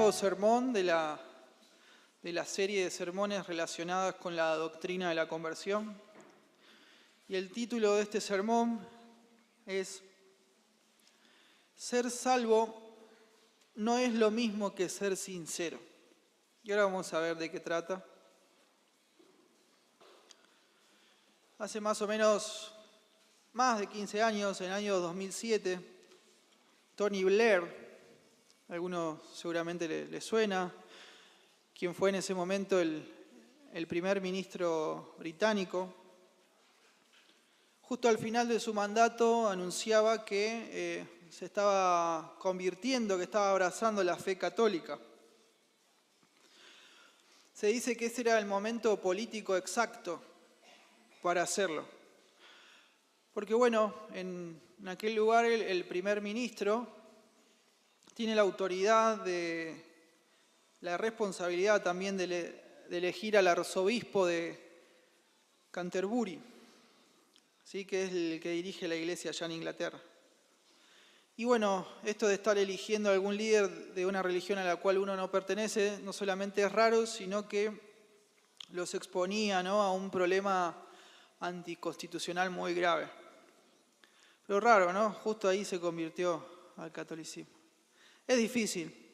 nuevo sermón de la serie de sermones relacionadas con la doctrina de la conversión. Y el título de este sermón es Ser salvo no es lo mismo que ser sincero. Y ahora vamos a ver de qué trata. Hace más o menos más de 15 años, en el año 2007, Tony Blair, a algunos seguramente le suena, quien fue en ese momento el primer ministro británico, justo al final de su mandato anunciaba que se estaba convirtiendo, que estaba abrazando la fe católica. Se dice que ese era el momento político exacto para hacerlo. Porque bueno, en aquel lugar el primer ministro tiene la autoridad la responsabilidad también de elegir al arzobispo de Canterbury, ¿sí? Que es el que dirige la iglesia allá en Inglaterra. Y bueno, esto de estar eligiendo a algún líder de una religión a la cual uno no pertenece, no solamente es raro, sino que los exponía, ¿no?, a un problema anticonstitucional muy grave. Pero raro, ¿no? Justo ahí se convirtió al catolicismo. Es difícil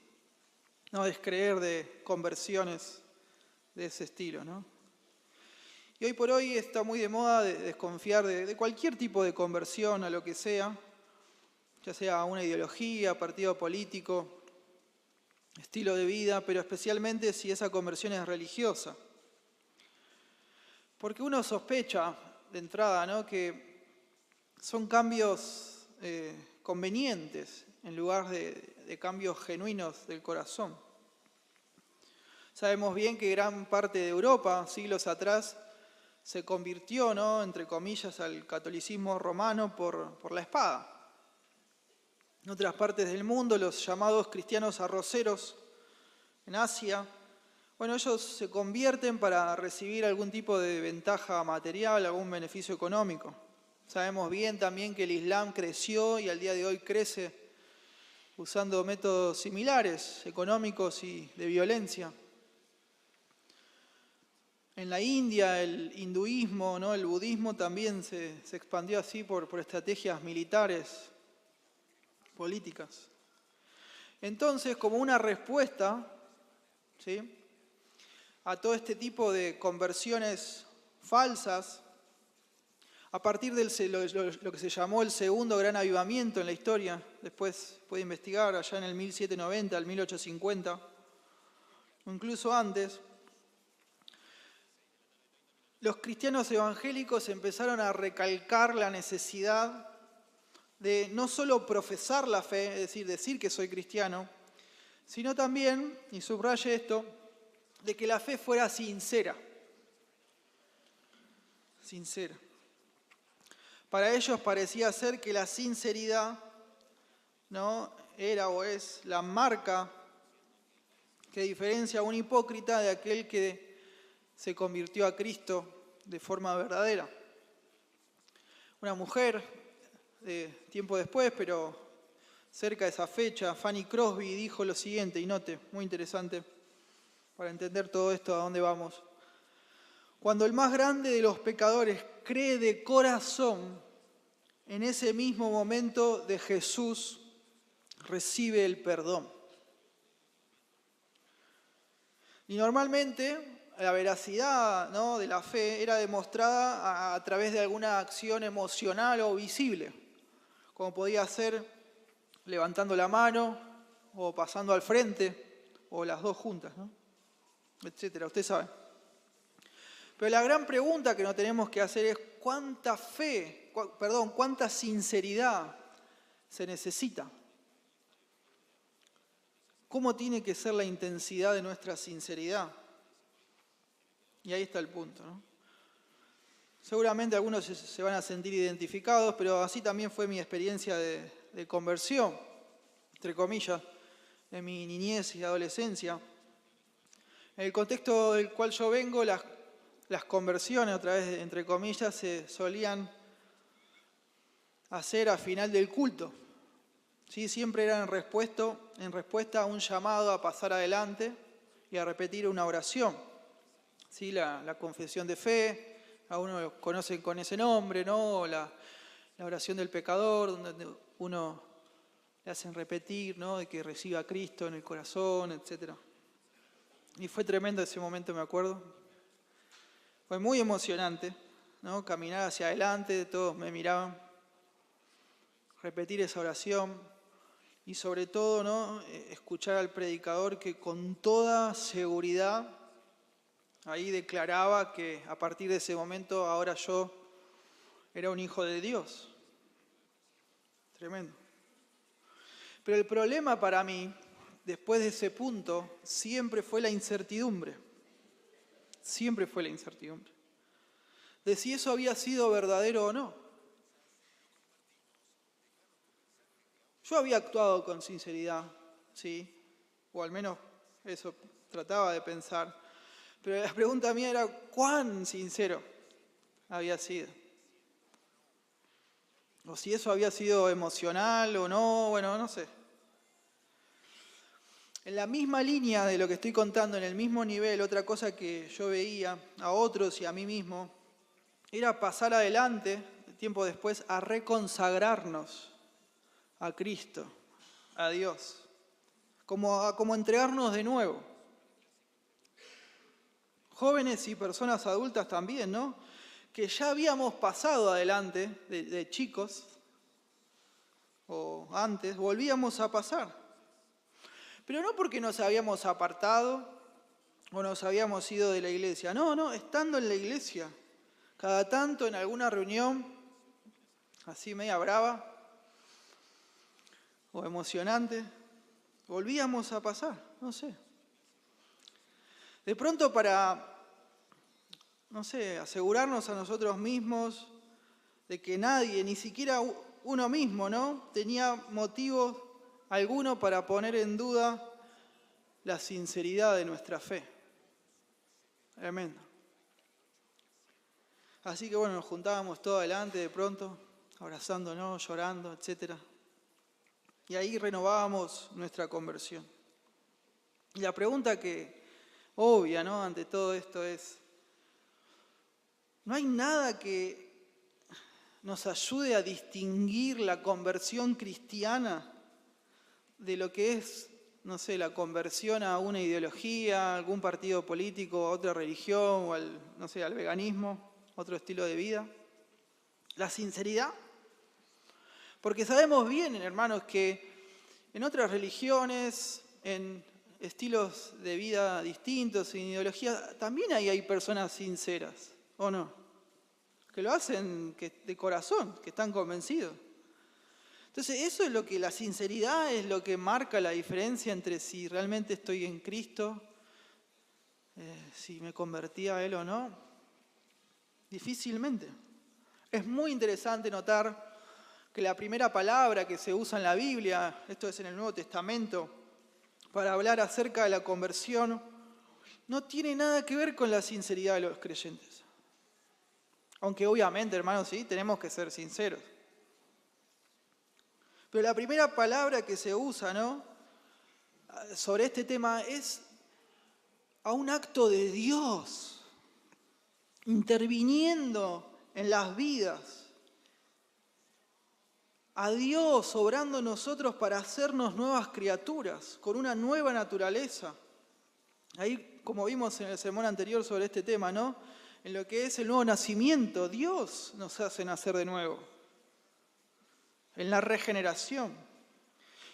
no descreer de conversiones de ese estilo, ¿no? Y hoy por hoy está muy de moda desconfiar de cualquier tipo de conversión a lo que sea, ya sea una ideología, partido político, estilo de vida, pero especialmente si esa conversión es religiosa. Porque uno sospecha de entrada, ¿no?, que son cambios convenientes en lugar de cambios genuinos del corazón. Sabemos bien que gran parte de Europa, siglos atrás, se convirtió, ¿no?, entre comillas, al catolicismo romano por la espada. En otras partes del mundo, los llamados cristianos arroceros, en Asia, bueno, ellos se convierten para recibir algún tipo de ventaja material, algún beneficio económico. Sabemos bien también que el Islam creció y al día de hoy crece usando métodos similares, económicos y de violencia. En la India, el hinduismo, ¿no?, el budismo también se expandió así por estrategias militares, políticas. Entonces, como una respuesta, ¿sí?, a todo este tipo de conversiones falsas, a partir de lo que se llamó el segundo gran avivamiento en la historia, después puede investigar allá en el 1790, al 1850, o incluso antes, los cristianos evangélicos empezaron a recalcar la necesidad de no solo profesar la fe, es decir que soy cristiano, sino también, y subraye esto, de que la fe fuera sincera. Sincera. Para ellos parecía ser que la sinceridad, ¿no?, era o es la marca que diferencia a un hipócrita de aquel que se convirtió a Cristo de forma verdadera. Una mujer, tiempo después, pero cerca de esa fecha, Fanny Crosby dijo lo siguiente, y note, muy interesante, para entender todo esto, a dónde vamos. Cuando el más grande de los pecadores cree de corazón, en ese mismo momento de Jesús recibe el perdón. Y normalmente la veracidad, ¿no?, de la fe era demostrada a través de alguna acción emocional o visible, como podía ser levantando la mano o pasando al frente o las dos juntas, ¿no?, etcétera. Usted sabe. Pero la gran pregunta que nos tenemos que hacer es cuánta sinceridad se necesita. ¿Cómo tiene que ser la intensidad de nuestra sinceridad? Y ahí está el punto, ¿no? Seguramente algunos se van a sentir identificados, pero así también fue mi experiencia de conversión, entre comillas, en mi niñez y adolescencia. En el contexto del cual yo vengo, las conversiones, otra vez entre comillas, se solían hacer a final del culto, ¿sí? Siempre era en respuesta a un llamado a pasar adelante y a repetir una oración. ¿Sí? La confesión de fe, a uno lo conocen con ese nombre, ¿no? La oración del pecador, donde uno le hacen repetir, ¿no? De que reciba a Cristo en el corazón, etc. Y fue tremendo ese momento, me acuerdo. Fue muy emocionante, ¿no? Caminar hacia adelante, todos me miraban, repetir esa oración y sobre todo, ¿no? Escuchar al predicador que con toda seguridad ahí declaraba que a partir de ese momento ahora yo era un hijo de Dios. Tremendo. Pero el problema para mí, después de ese punto, siempre fue la incertidumbre. Siempre fue la incertidumbre. De si eso había sido verdadero o no. Yo había actuado con sinceridad, sí, o al menos eso trataba de pensar. Pero la pregunta mía era, ¿cuán sincero había sido? O si eso había sido emocional o no, bueno, no sé. En la misma línea de lo que estoy contando, en el mismo nivel, otra cosa que yo veía a otros y a mí mismo, era pasar adelante, tiempo después, a reconsagrarnos a Cristo, a Dios, como entregarnos de nuevo. Jóvenes y personas adultas también, ¿no? Que ya habíamos pasado adelante de chicos, o antes, volvíamos a pasar. Pero no porque nos habíamos apartado o nos habíamos ido de la iglesia. No, estando en la iglesia, cada tanto en alguna reunión, así media brava o emocionante, volvíamos a pasar, no sé. De pronto para, no sé, asegurarnos a nosotros mismos de que nadie, ni siquiera uno mismo, ¿no? Tenía motivo alguno para poner en duda la sinceridad de nuestra fe. Tremendo. Así que bueno, nos juntábamos todos adelante de pronto, abrazándonos, llorando, etc. Y ahí renovábamos nuestra conversión. Y la pregunta que obvia, ¿no? Ante todo esto es, ¿no hay nada que nos ayude a distinguir la conversión cristiana de lo que es, no sé, la conversión a una ideología, a algún partido político, a otra religión, o al veganismo, otro estilo de vida? La sinceridad. Porque sabemos bien, hermanos, que en otras religiones, en estilos de vida distintos, en ideologías, también hay personas sinceras, ¿o no? Que lo hacen de corazón, que están convencidos. Entonces, eso es lo que la sinceridad es lo que marca la diferencia entre si realmente estoy en Cristo, si me convertí a Él o no. Difícilmente. Es muy interesante notar que la primera palabra que se usa en la Biblia, esto es en el Nuevo Testamento, para hablar acerca de la conversión, no tiene nada que ver con la sinceridad de los creyentes. Aunque obviamente, hermanos, sí, tenemos que ser sinceros. Pero la primera palabra que se usa, ¿no?, sobre este tema es a un acto de Dios interviniendo en las vidas, a Dios obrando en nosotros para hacernos nuevas criaturas, con una nueva naturaleza. Ahí, como vimos en el sermón anterior sobre este tema, ¿no?, en lo que es el nuevo nacimiento, Dios nos hace nacer de nuevo, en la regeneración.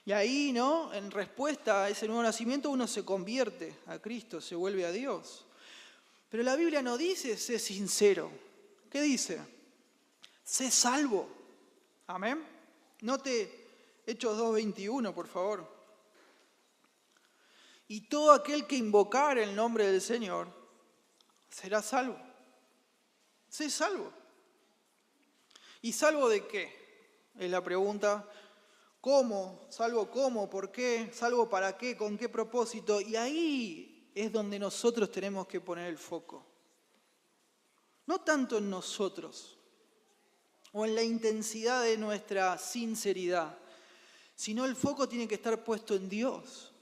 Y ahí, ¿no?, en respuesta a ese nuevo nacimiento, uno se convierte a Cristo, se vuelve a Dios. Pero la Biblia no dice, sé sincero. ¿Qué dice? Sé salvo. Amén. Note Hechos 2:21, por favor. Y todo aquel que invocare el nombre del Señor será salvo. Sé salvo. ¿Y salvo de qué? Es la pregunta. ¿Cómo? ¿Salvo cómo? ¿Por qué? ¿Salvo para qué? ¿Con qué propósito? Y ahí es donde nosotros tenemos que poner el foco. No tanto en nosotros o en la intensidad de nuestra sinceridad, sino el foco tiene que estar puesto en Dios.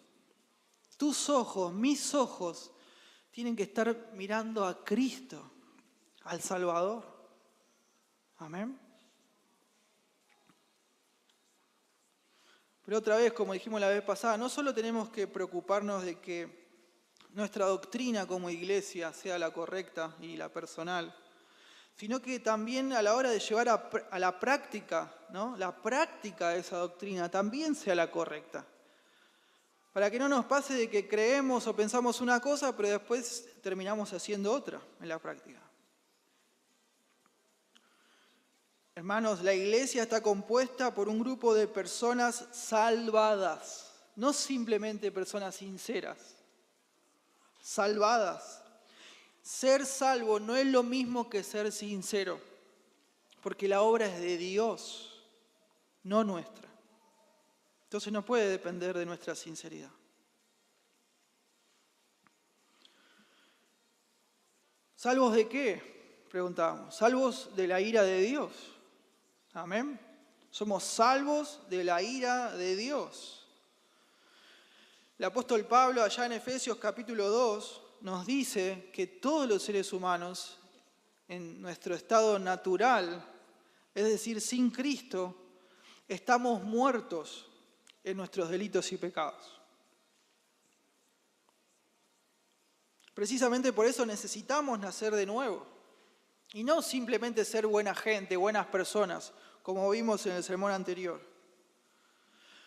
Tus ojos, mis ojos, tienen que estar mirando a Cristo, al Salvador. Amén. Pero otra vez, como dijimos la vez pasada, no solo tenemos que preocuparnos de que nuestra doctrina como iglesia sea la correcta y la personal, sino que también a la hora de llevar a la práctica, ¿no? La práctica de esa doctrina también sea la correcta. Para que no nos pase de que creemos o pensamos una cosa, pero después terminamos haciendo otra en la práctica. Hermanos, la iglesia está compuesta por un grupo de personas salvadas, no simplemente personas sinceras, salvadas. Ser salvo no es lo mismo que ser sincero, porque la obra es de Dios, no nuestra. Entonces no puede depender de nuestra sinceridad. ¿Salvos de qué? Preguntábamos. ¿Salvos de la ira de Dios? Amén. Somos salvos de la ira de Dios. El apóstol Pablo, allá en Efesios capítulo 2, nos dice que todos los seres humanos, en nuestro estado natural, es decir, sin Cristo, estamos muertos en nuestros delitos y pecados. Precisamente por eso necesitamos nacer de nuevo. Y no simplemente ser buena gente, buenas personas, como vimos en el sermón anterior.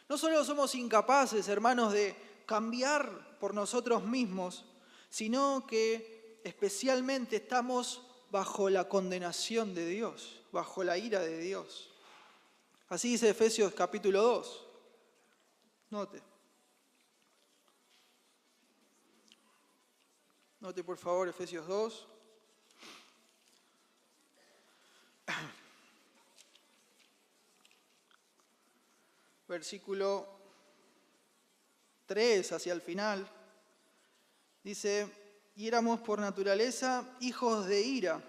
No solo somos incapaces, hermanos, de cambiar por nosotros mismos, sino que especialmente estamos bajo la condenación de Dios, bajo la ira de Dios. Así dice Efesios capítulo 2. Note. Note por favor Efesios 2. Versículo 3 hacia el final. Dice, y éramos por naturaleza hijos de ira.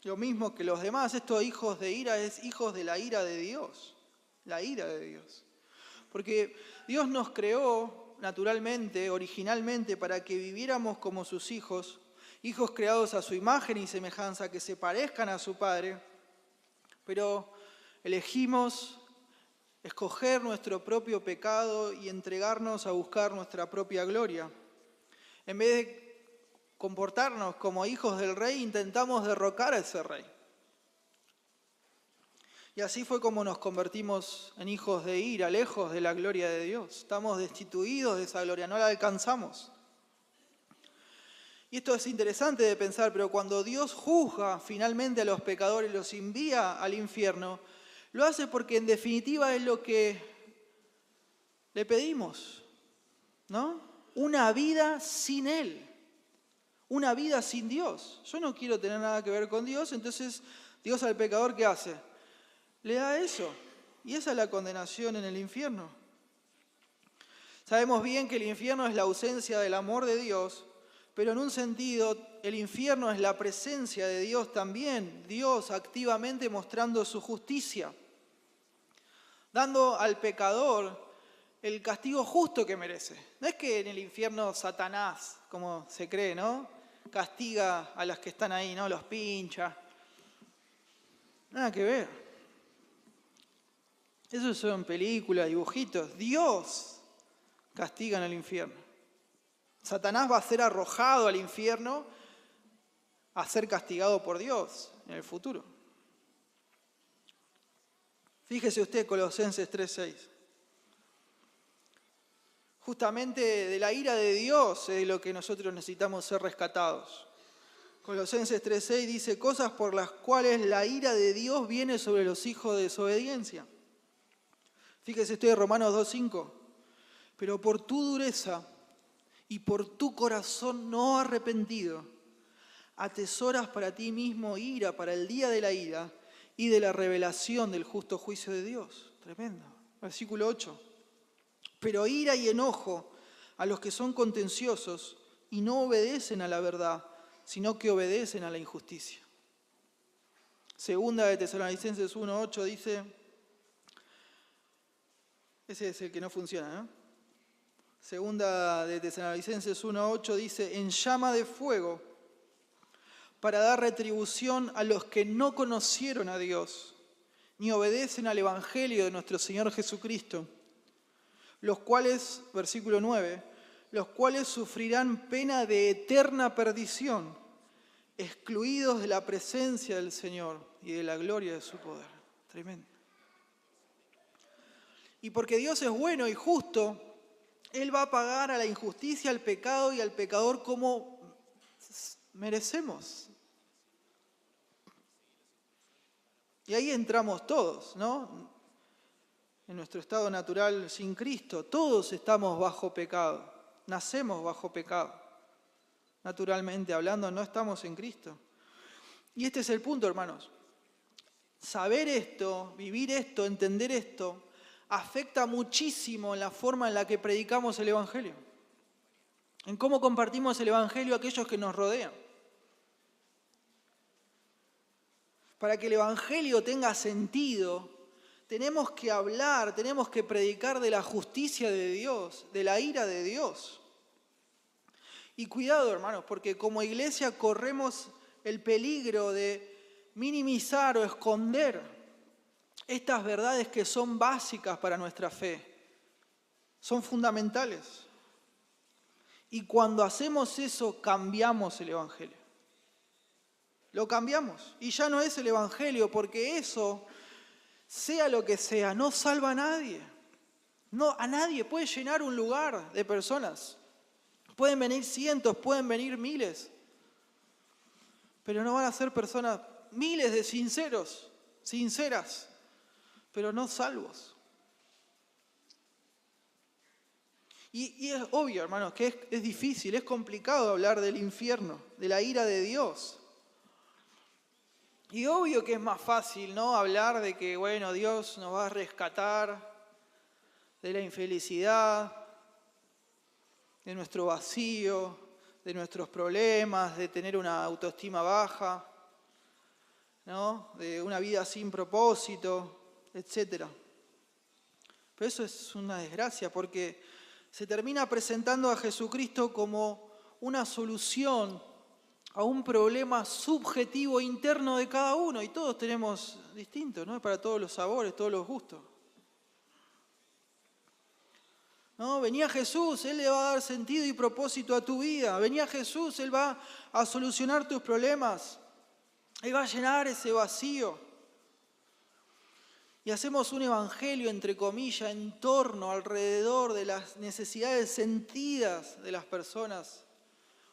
Lo mismo que los demás, estos hijos de ira es hijos de la ira de Dios. La ira de Dios. Porque Dios nos creó naturalmente, originalmente, para que viviéramos como sus hijos, hijos creados a su imagen y semejanza, que se parezcan a su Padre, pero elegimos escoger nuestro propio pecado y entregarnos a buscar nuestra propia gloria. En vez de comportarnos como hijos del rey, intentamos derrocar a ese rey. Y así fue como nos convertimos en hijos de ira, lejos de la gloria de Dios. Estamos destituidos de esa gloria, no la alcanzamos. Y esto es interesante de pensar, pero cuando Dios juzga finalmente a los pecadores y los envía al infierno, lo hace porque en definitiva es lo que le pedimos, ¿no? Una vida sin Él, una vida sin Dios. Yo no quiero tener nada que ver con Dios, entonces Dios al pecador, ¿qué hace? Le da eso, y esa es la condenación en el infierno. Sabemos bien que el infierno es la ausencia del amor de Dios, pero en un sentido el infierno es la presencia de Dios también, Dios activamente mostrando su justicia, dando al pecador el castigo justo que merece. No es que en el infierno Satanás, como se cree, ¿no? Castiga a los que están ahí, ¿no? Los pincha. Nada que ver. Eso son películas, dibujitos. Dios castiga en el infierno. Satanás va a ser arrojado al infierno a ser castigado por Dios en el futuro. Fíjese usted Colosenses 3:6. Justamente de la ira de Dios es de lo que nosotros necesitamos ser rescatados. Colosenses 3:6 dice, cosas por las cuales la ira de Dios viene sobre los hijos de desobediencia. Fíjese usted Romanos 2:5. Pero por tu dureza y por tu corazón no arrepentido, atesoras para ti mismo ira para el día de la ira y de la revelación del justo juicio de Dios. Tremendo. Versículo 8. Pero ira y enojo a los que son contenciosos y no obedecen a la verdad, sino que obedecen a la injusticia. Segunda de Tesalonicenses 1:8 dice, Ese es el que no funciona, ¿no? Segunda de Tesalonicenses 1:8 dice, en llama de fuego, para dar retribución a los que no conocieron a Dios, ni obedecen al Evangelio de nuestro Señor Jesucristo, los cuales, versículo 9, los cuales sufrirán pena de eterna perdición, excluidos de la presencia del Señor y de la gloria de su poder. Tremendo. Y porque Dios es bueno y justo, Él va a pagar a la injusticia, al pecado y al pecador como merecemos. Y ahí entramos todos, ¿no? En nuestro estado natural sin Cristo, todos estamos bajo pecado, nacemos bajo pecado. Naturalmente hablando, no estamos en Cristo. Y este es el punto, hermanos. Saber esto, vivir esto, entender esto, afecta muchísimo en la forma en la que predicamos el Evangelio, en cómo compartimos el Evangelio a aquellos que nos rodean. Para que el Evangelio tenga sentido, tenemos que hablar, tenemos que predicar de la justicia de Dios, de la ira de Dios. Y cuidado, hermanos, porque como iglesia corremos el peligro de minimizar o esconder estas verdades que son básicas para nuestra fe, son fundamentales. Y cuando hacemos eso, cambiamos el Evangelio. Lo cambiamos. Y ya no es el Evangelio, porque eso, sea lo que sea, no salva a nadie. No, a nadie puede llenar un lugar de personas. Pueden venir cientos, pueden venir miles. Pero no van a ser personas, miles de sinceras, pero no salvos. Y es obvio, hermanos, que es difícil, es complicado hablar del infierno, de la ira de Dios. Y obvio que es más fácil, ¿no? Hablar de que, bueno, Dios nos va a rescatar de la infelicidad, de nuestro vacío, de nuestros problemas, de tener una autoestima baja, ¿no? De una vida sin propósito, etc. Pero eso es una desgracia porque se termina presentando a Jesucristo como una solución a un problema subjetivo interno de cada uno, y todos tenemos distintos, ¿no? Para todos los sabores, todos los gustos. ¿No? Venía Jesús, Él le va a dar sentido y propósito a tu vida. Venía Jesús, Él va a solucionar tus problemas. Él va a llenar ese vacío. Y hacemos un evangelio, entre comillas, en torno, alrededor de las necesidades sentidas de las personas.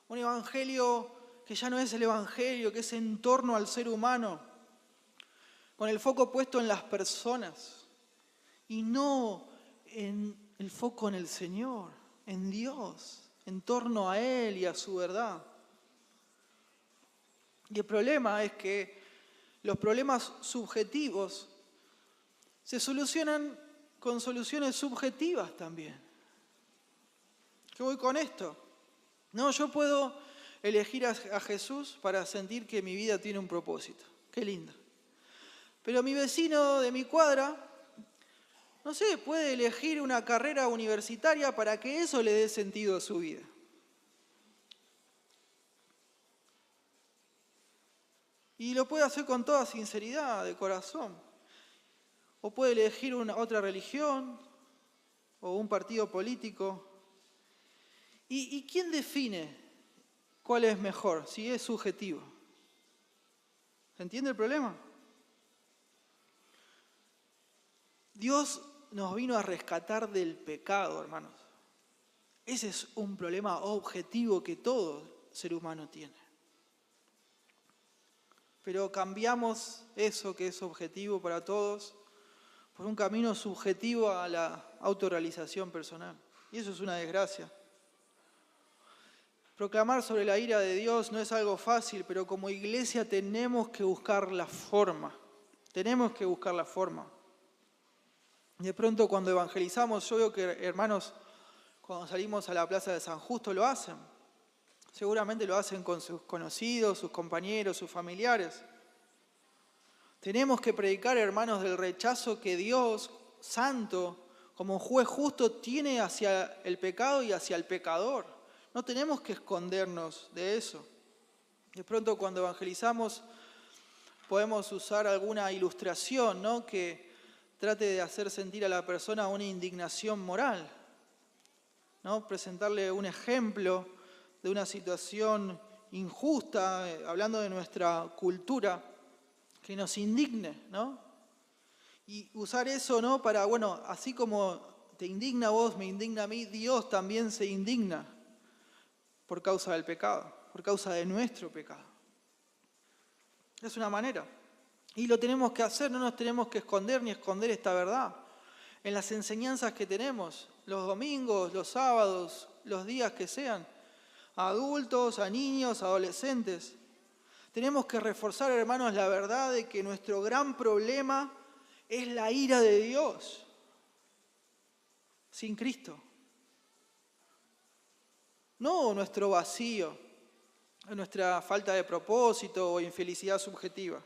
Un evangelio que ya no es el evangelio, que es en torno al ser humano, con el foco puesto en las personas y no en el foco en el Señor, en Dios, en torno a Él y a su verdad. Y el problema es que los problemas subjetivos se solucionan con soluciones subjetivas también. ¿Qué voy con esto? No, yo puedo elegir a Jesús para sentir que mi vida tiene un propósito. Qué lindo. Pero mi vecino de mi cuadra, no sé, puede elegir una carrera universitaria para que eso le dé sentido a su vida. Y lo puede hacer con toda sinceridad, de corazón. O puede elegir otra religión o un partido político. ¿Y quién define cuál es mejor? Si es subjetivo. ¿Se entiende el problema? Dios nos vino a rescatar del pecado, hermanos. Ese es un problema objetivo que todo ser humano tiene. Pero cambiamos eso que es objetivo para todos por un camino subjetivo a la autorrealización personal. Y eso es una desgracia. Proclamar sobre la ira de Dios no es algo fácil, pero como iglesia tenemos que buscar la forma. Tenemos que buscar la forma. De pronto cuando evangelizamos, yo veo que hermanos, cuando salimos a la plaza de San Justo lo hacen. Seguramente lo hacen con sus conocidos, sus compañeros, sus familiares. Tenemos que predicar, hermanos, del rechazo que Dios, santo, como juez justo, tiene hacia el pecado y hacia el pecador. No tenemos que escondernos de eso. De pronto cuando evangelizamos podemos usar alguna ilustración, ¿no?, que trate de hacer sentir a la persona una indignación moral, ¿no? Presentarle un ejemplo de una situación injusta, hablando de nuestra cultura, que nos indigne, ¿no? Y usar eso, ¿no?, para, bueno, así como te indigna a vos, me indigna a mí, Dios también se indigna por causa del pecado, por causa de nuestro pecado. Es una manera. Y lo tenemos que hacer, no nos tenemos que esconder ni esconder esta verdad. En las enseñanzas que tenemos, los domingos, los sábados, los días que sean, a adultos, a niños, a adolescentes, tenemos que reforzar, hermanos, la verdad de que nuestro gran problema es la ira de Dios sin Cristo. No nuestro vacío, nuestra falta de propósito o infelicidad subjetiva.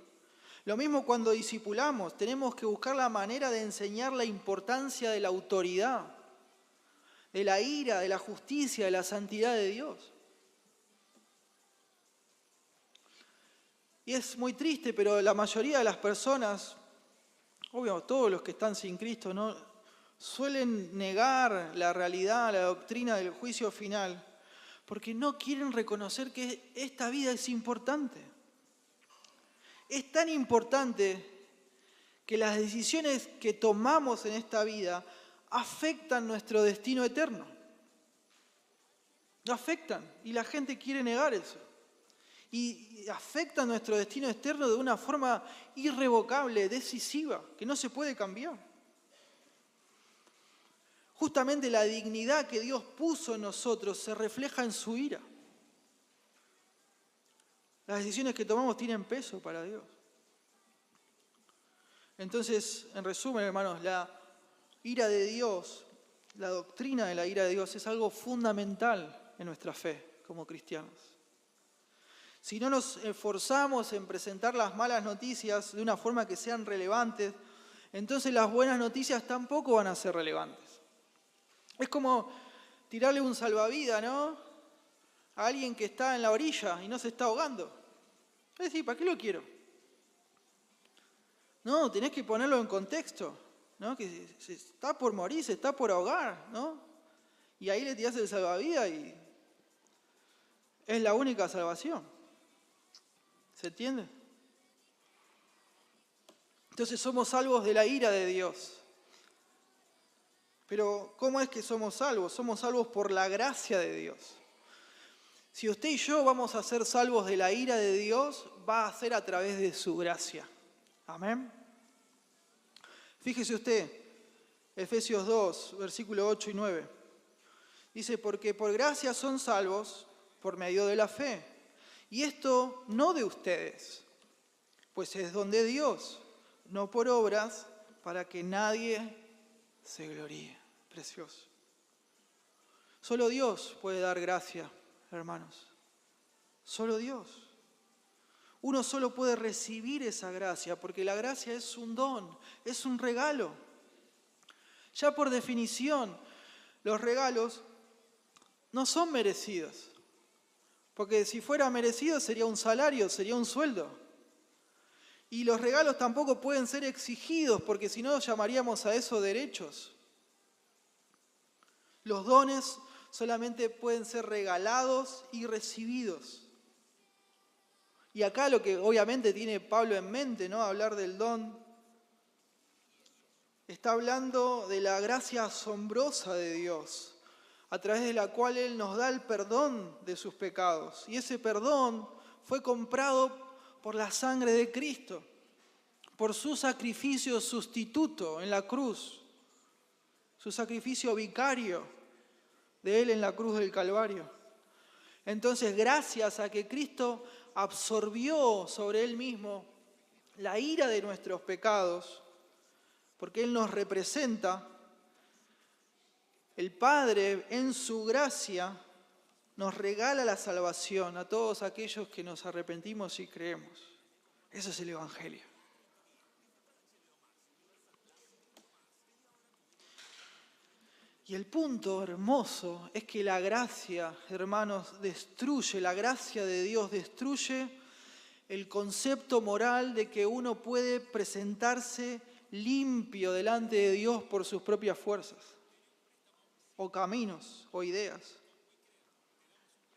Lo mismo cuando discipulamos, tenemos que buscar la manera de enseñar la importancia de la autoridad, de la ira, de la justicia, de la santidad de Dios. Y es muy triste, pero la mayoría de las personas, obvio, todos los que están sin Cristo, ¿no?, suelen negar la realidad, la doctrina del juicio final, porque no quieren reconocer que esta vida es importante. Es tan importante que las decisiones que tomamos en esta vida afectan nuestro destino eterno. Lo afectan, y la gente quiere negar eso. Y afectan nuestro destino eterno de una forma irrevocable, decisiva, que no se puede cambiar. Justamente la dignidad que Dios puso en nosotros se refleja en su ira. Las decisiones que tomamos tienen peso para Dios. Entonces, en resumen, hermanos, la ira de Dios, la doctrina de la ira de Dios es algo fundamental en nuestra fe como cristianos. Si no nos esforzamos en presentar las malas noticias de una forma que sean relevantes, entonces las buenas noticias tampoco van a ser relevantes. Es como tirarle un salvavidas, ¿no?, a alguien que está en la orilla y no se está ahogando. Es decir, ¿para qué lo quiero? No, tenés que ponerlo en contexto, ¿no?, que se está por morir, se está por ahogar, ¿no? Y ahí le tirás el salvavidas y es la única salvación. ¿Se entiende? Entonces somos salvos de la ira de Dios. Pero ¿cómo es que somos salvos? Somos salvos por la gracia de Dios. Si usted y yo vamos a ser salvos de la ira de Dios, va a ser a través de su gracia. Amén. Fíjese usted, Efesios 2, versículos 8 y 9. Dice, porque por gracia son salvos por medio de la fe. Y esto no de ustedes, pues es don de Dios, no por obras, para que nadie se gloríe. Precioso. Solo Dios puede dar gracia, hermanos. Solo Dios. Uno solo puede recibir esa gracia, porque la gracia es un don, es un regalo. Ya por definición, los regalos no son merecidos. Porque si fuera merecido sería un salario, sería un sueldo. Y los regalos tampoco pueden ser exigidos, porque si no llamaríamos a eso derechos. Los dones solamente pueden ser regalados y recibidos. Y acá lo que obviamente tiene Pablo en mente, ¿no?, hablar del don, está hablando de la gracia asombrosa de Dios, a través de la cual Él nos da el perdón de sus pecados. Y ese perdón fue comprado por la sangre de Cristo, por su sacrificio sustituto en la cruz, su sacrificio vicario de Él en la cruz del Calvario. Entonces, gracias a que Cristo absorbió sobre Él mismo la ira de nuestros pecados, porque Él nos representa, el Padre, en su gracia, nos regala la salvación a todos aquellos que nos arrepentimos y creemos. Eso es el Evangelio. Y el punto hermoso es que la gracia, hermanos, destruye, la gracia de Dios destruye el concepto moral de que uno puede presentarse limpio delante de Dios por sus propias fuerzas, o caminos, o ideas.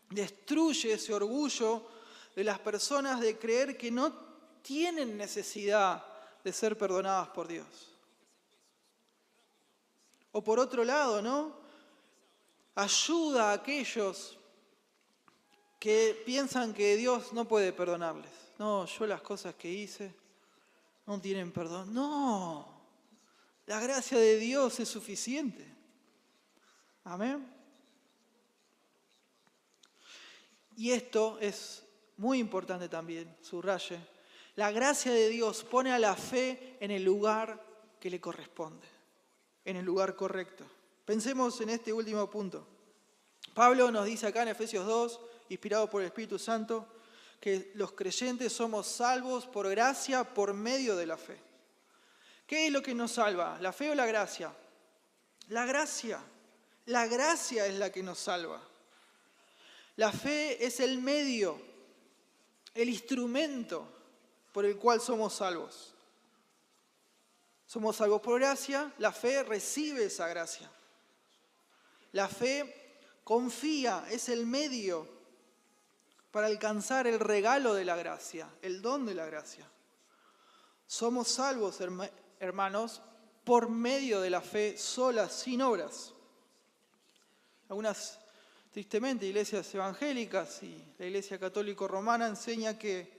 Destruye ese orgullo de las personas de creer que no tienen necesidad de ser perdonadas por Dios. O por otro lado, ¿no? Ayuda a aquellos que piensan que Dios no puede perdonarles. No, yo las cosas que hice no tienen perdón. No, la gracia de Dios es suficiente. Amén. Y esto es muy importante también, subraye. La gracia de Dios pone a la fe en el lugar que le corresponde, en el lugar correcto. Pensemos en este último punto. Pablo nos dice acá en Efesios 2, inspirado por el Espíritu Santo, que los creyentes somos salvos por gracia por medio de la fe. ¿Qué es lo que nos salva? ¿La fe o la gracia? La gracia. La gracia es la que nos salva. La fe es el medio, el instrumento por el cual somos salvos. Somos salvos por gracia, la fe recibe esa gracia. La fe confía, es el medio para alcanzar el regalo de la gracia, el don de la gracia. Somos salvos, hermanos, por medio de la fe sola, sin obras. Algunas, tristemente, iglesias evangélicas y la Iglesia Católica Romana enseña que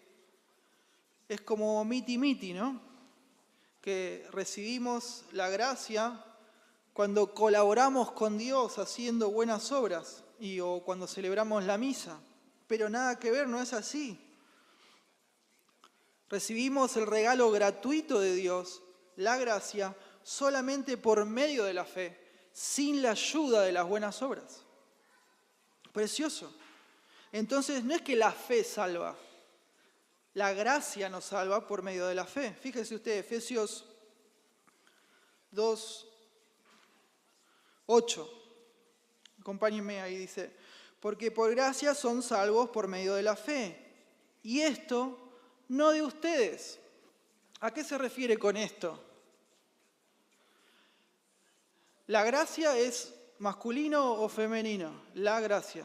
es como miti-miti, ¿no? Que recibimos la gracia cuando colaboramos con Dios haciendo buenas obras o cuando celebramos la misa. Pero nada que ver, no es así. Recibimos el regalo gratuito de Dios, la gracia, solamente por medio de la fe, sin la ayuda de las buenas obras. Precioso. Entonces, no es que la fe salva, la gracia nos salva por medio de la fe. Fíjese usted, Efesios 2, 8. Acompáñenme ahí, dice, porque por gracia son salvos por medio de la fe. Y esto no de ustedes. ¿A qué se refiere con esto? ¿La gracia es masculino o femenino? La gracia.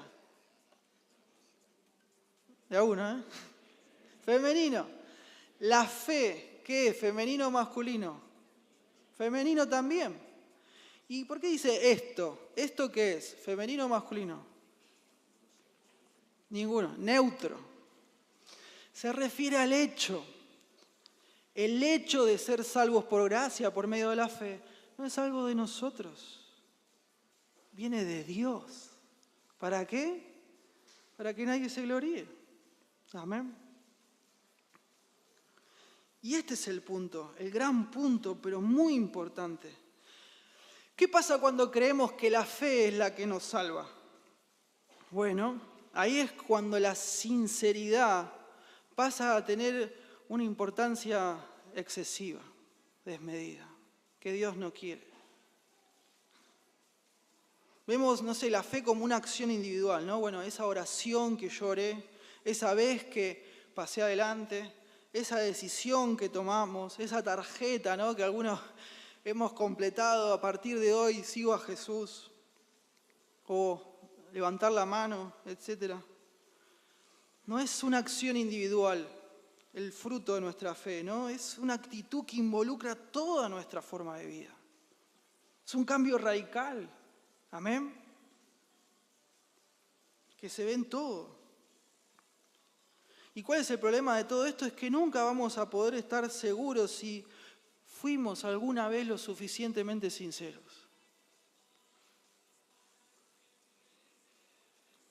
De a uno, ¿eh? Femenino. La fe, ¿qué es? ¿Femenino o masculino? Femenino también. ¿Y por qué dice esto? ¿Esto qué es? ¿Femenino o masculino? Ninguno. Neutro. Se refiere al hecho. El hecho de ser salvos por gracia, por medio de la fe, no es algo de nosotros. Viene de Dios. ¿Para qué? Para que nadie se gloríe. Amén. Y este es el punto, el gran punto, pero muy importante. ¿Qué pasa cuando creemos que la fe es la que nos salva? Bueno, ahí es cuando la sinceridad pasa a tener una importancia excesiva, desmedida, que Dios no quiere. Vemos, no sé, la fe como una acción individual, ¿no? Bueno, esa oración que yo oré, esa vez que pasé adelante, esa decisión que tomamos, esa tarjeta, ¿no? Que algunos hemos completado, a partir de hoy sigo a Jesús, o levantar la mano, etc. No es una acción individual el fruto de nuestra fe, ¿no? Es una actitud que involucra toda nuestra forma de vida. Es un cambio radical, amén, que se ve en todo. ¿Y cuál es el problema de todo esto? Es que nunca vamos a poder estar seguros si fuimos alguna vez lo suficientemente sinceros.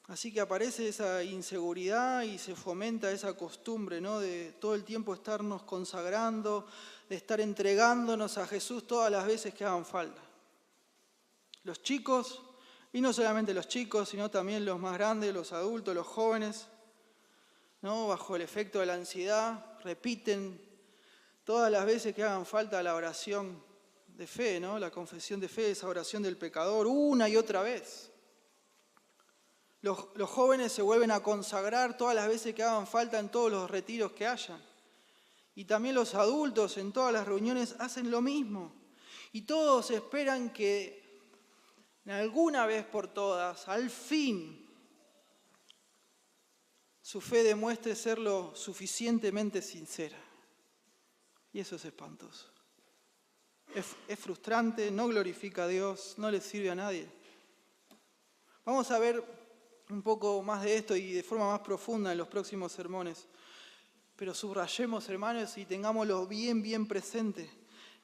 Así que aparece esa inseguridad y se fomenta esa costumbre, ¿no? De todo el tiempo estarnos consagrando, de estar entregándonos a Jesús todas las veces que hagan falta. Los chicos, y no solamente los chicos, sino también los más grandes, los adultos, los jóvenes, ¿no? Bajo el efecto de la ansiedad, repiten todas las veces que hagan falta la oración de fe, ¿no? La confesión de fe, esa oración del pecador, una y otra vez. Los jóvenes se vuelven a consagrar todas las veces que hagan falta en todos los retiros que hayan. Y también los adultos en todas las reuniones hacen lo mismo. Y todos esperan que alguna vez por todas, al fin, su fe demuestre ser lo suficientemente sincera. Y eso es espantoso. Es frustrante, no glorifica a Dios, no le sirve a nadie. Vamos a ver un poco más de esto y de forma más profunda en los próximos sermones. Pero subrayemos, hermanos, y tengámoslo bien presente.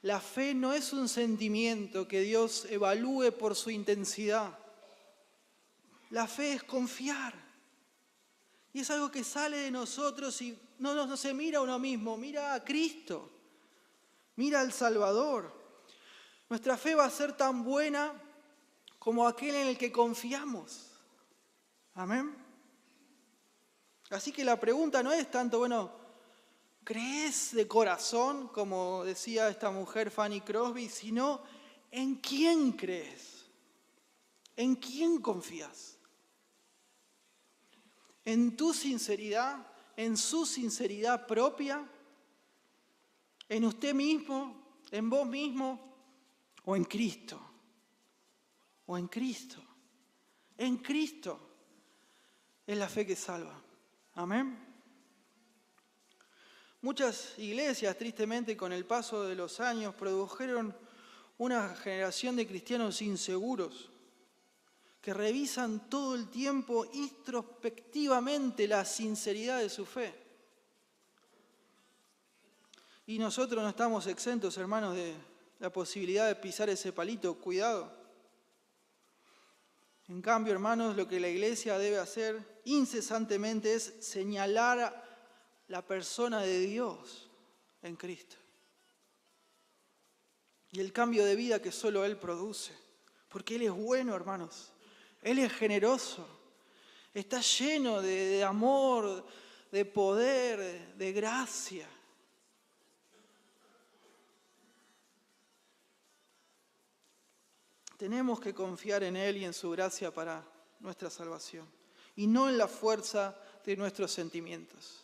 La fe no es un sentimiento que Dios evalúe por su intensidad. La fe es confiar. Y es algo que sale de nosotros y no se mira a uno mismo, mira a Cristo, mira al Salvador. Nuestra fe va a ser tan buena como aquel en el que confiamos. Amén. Así que la pregunta no es tanto, ¿crees de corazón, como decía esta mujer Fanny Crosby, sino en quién crees? ¿En quién confías? ¿En tu sinceridad? ¿En su sinceridad propia? ¿En usted mismo? ¿En vos mismo? ¿O en Cristo? ¿O en Cristo? En Cristo es la fe que salva. Amén. Muchas iglesias, tristemente, con el paso de los años, produjeron una generación de cristianos inseguros que revisan todo el tiempo introspectivamente la sinceridad de su fe. Y nosotros no estamos exentos, hermanos, de la posibilidad de pisar ese palito. Cuidado. En cambio, hermanos, lo que la iglesia debe hacer incesantemente es señalar la persona de Dios en Cristo y el cambio de vida que solo Él produce, porque Él es bueno, hermanos, Él es generoso, está lleno de amor, de poder, de gracia. Tenemos que confiar en Él y en su gracia para nuestra salvación, y no en la fuerza de nuestros sentimientos.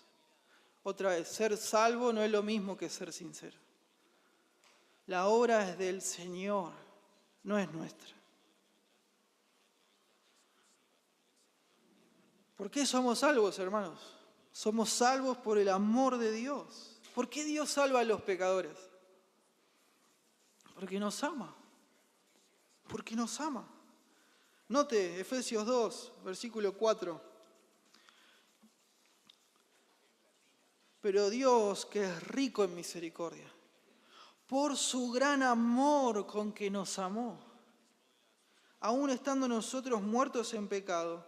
Otra vez, ser salvo no es lo mismo que ser sincero. La obra es del Señor, no es nuestra. ¿Por qué somos salvos, hermanos? Somos salvos por el amor de Dios. ¿Por qué Dios salva a los pecadores? Porque nos ama. Porque nos ama. Note Efesios 2, versículo 4. Pero Dios, que es rico en misericordia, por su gran amor con que nos amó, aun estando nosotros muertos en pecado,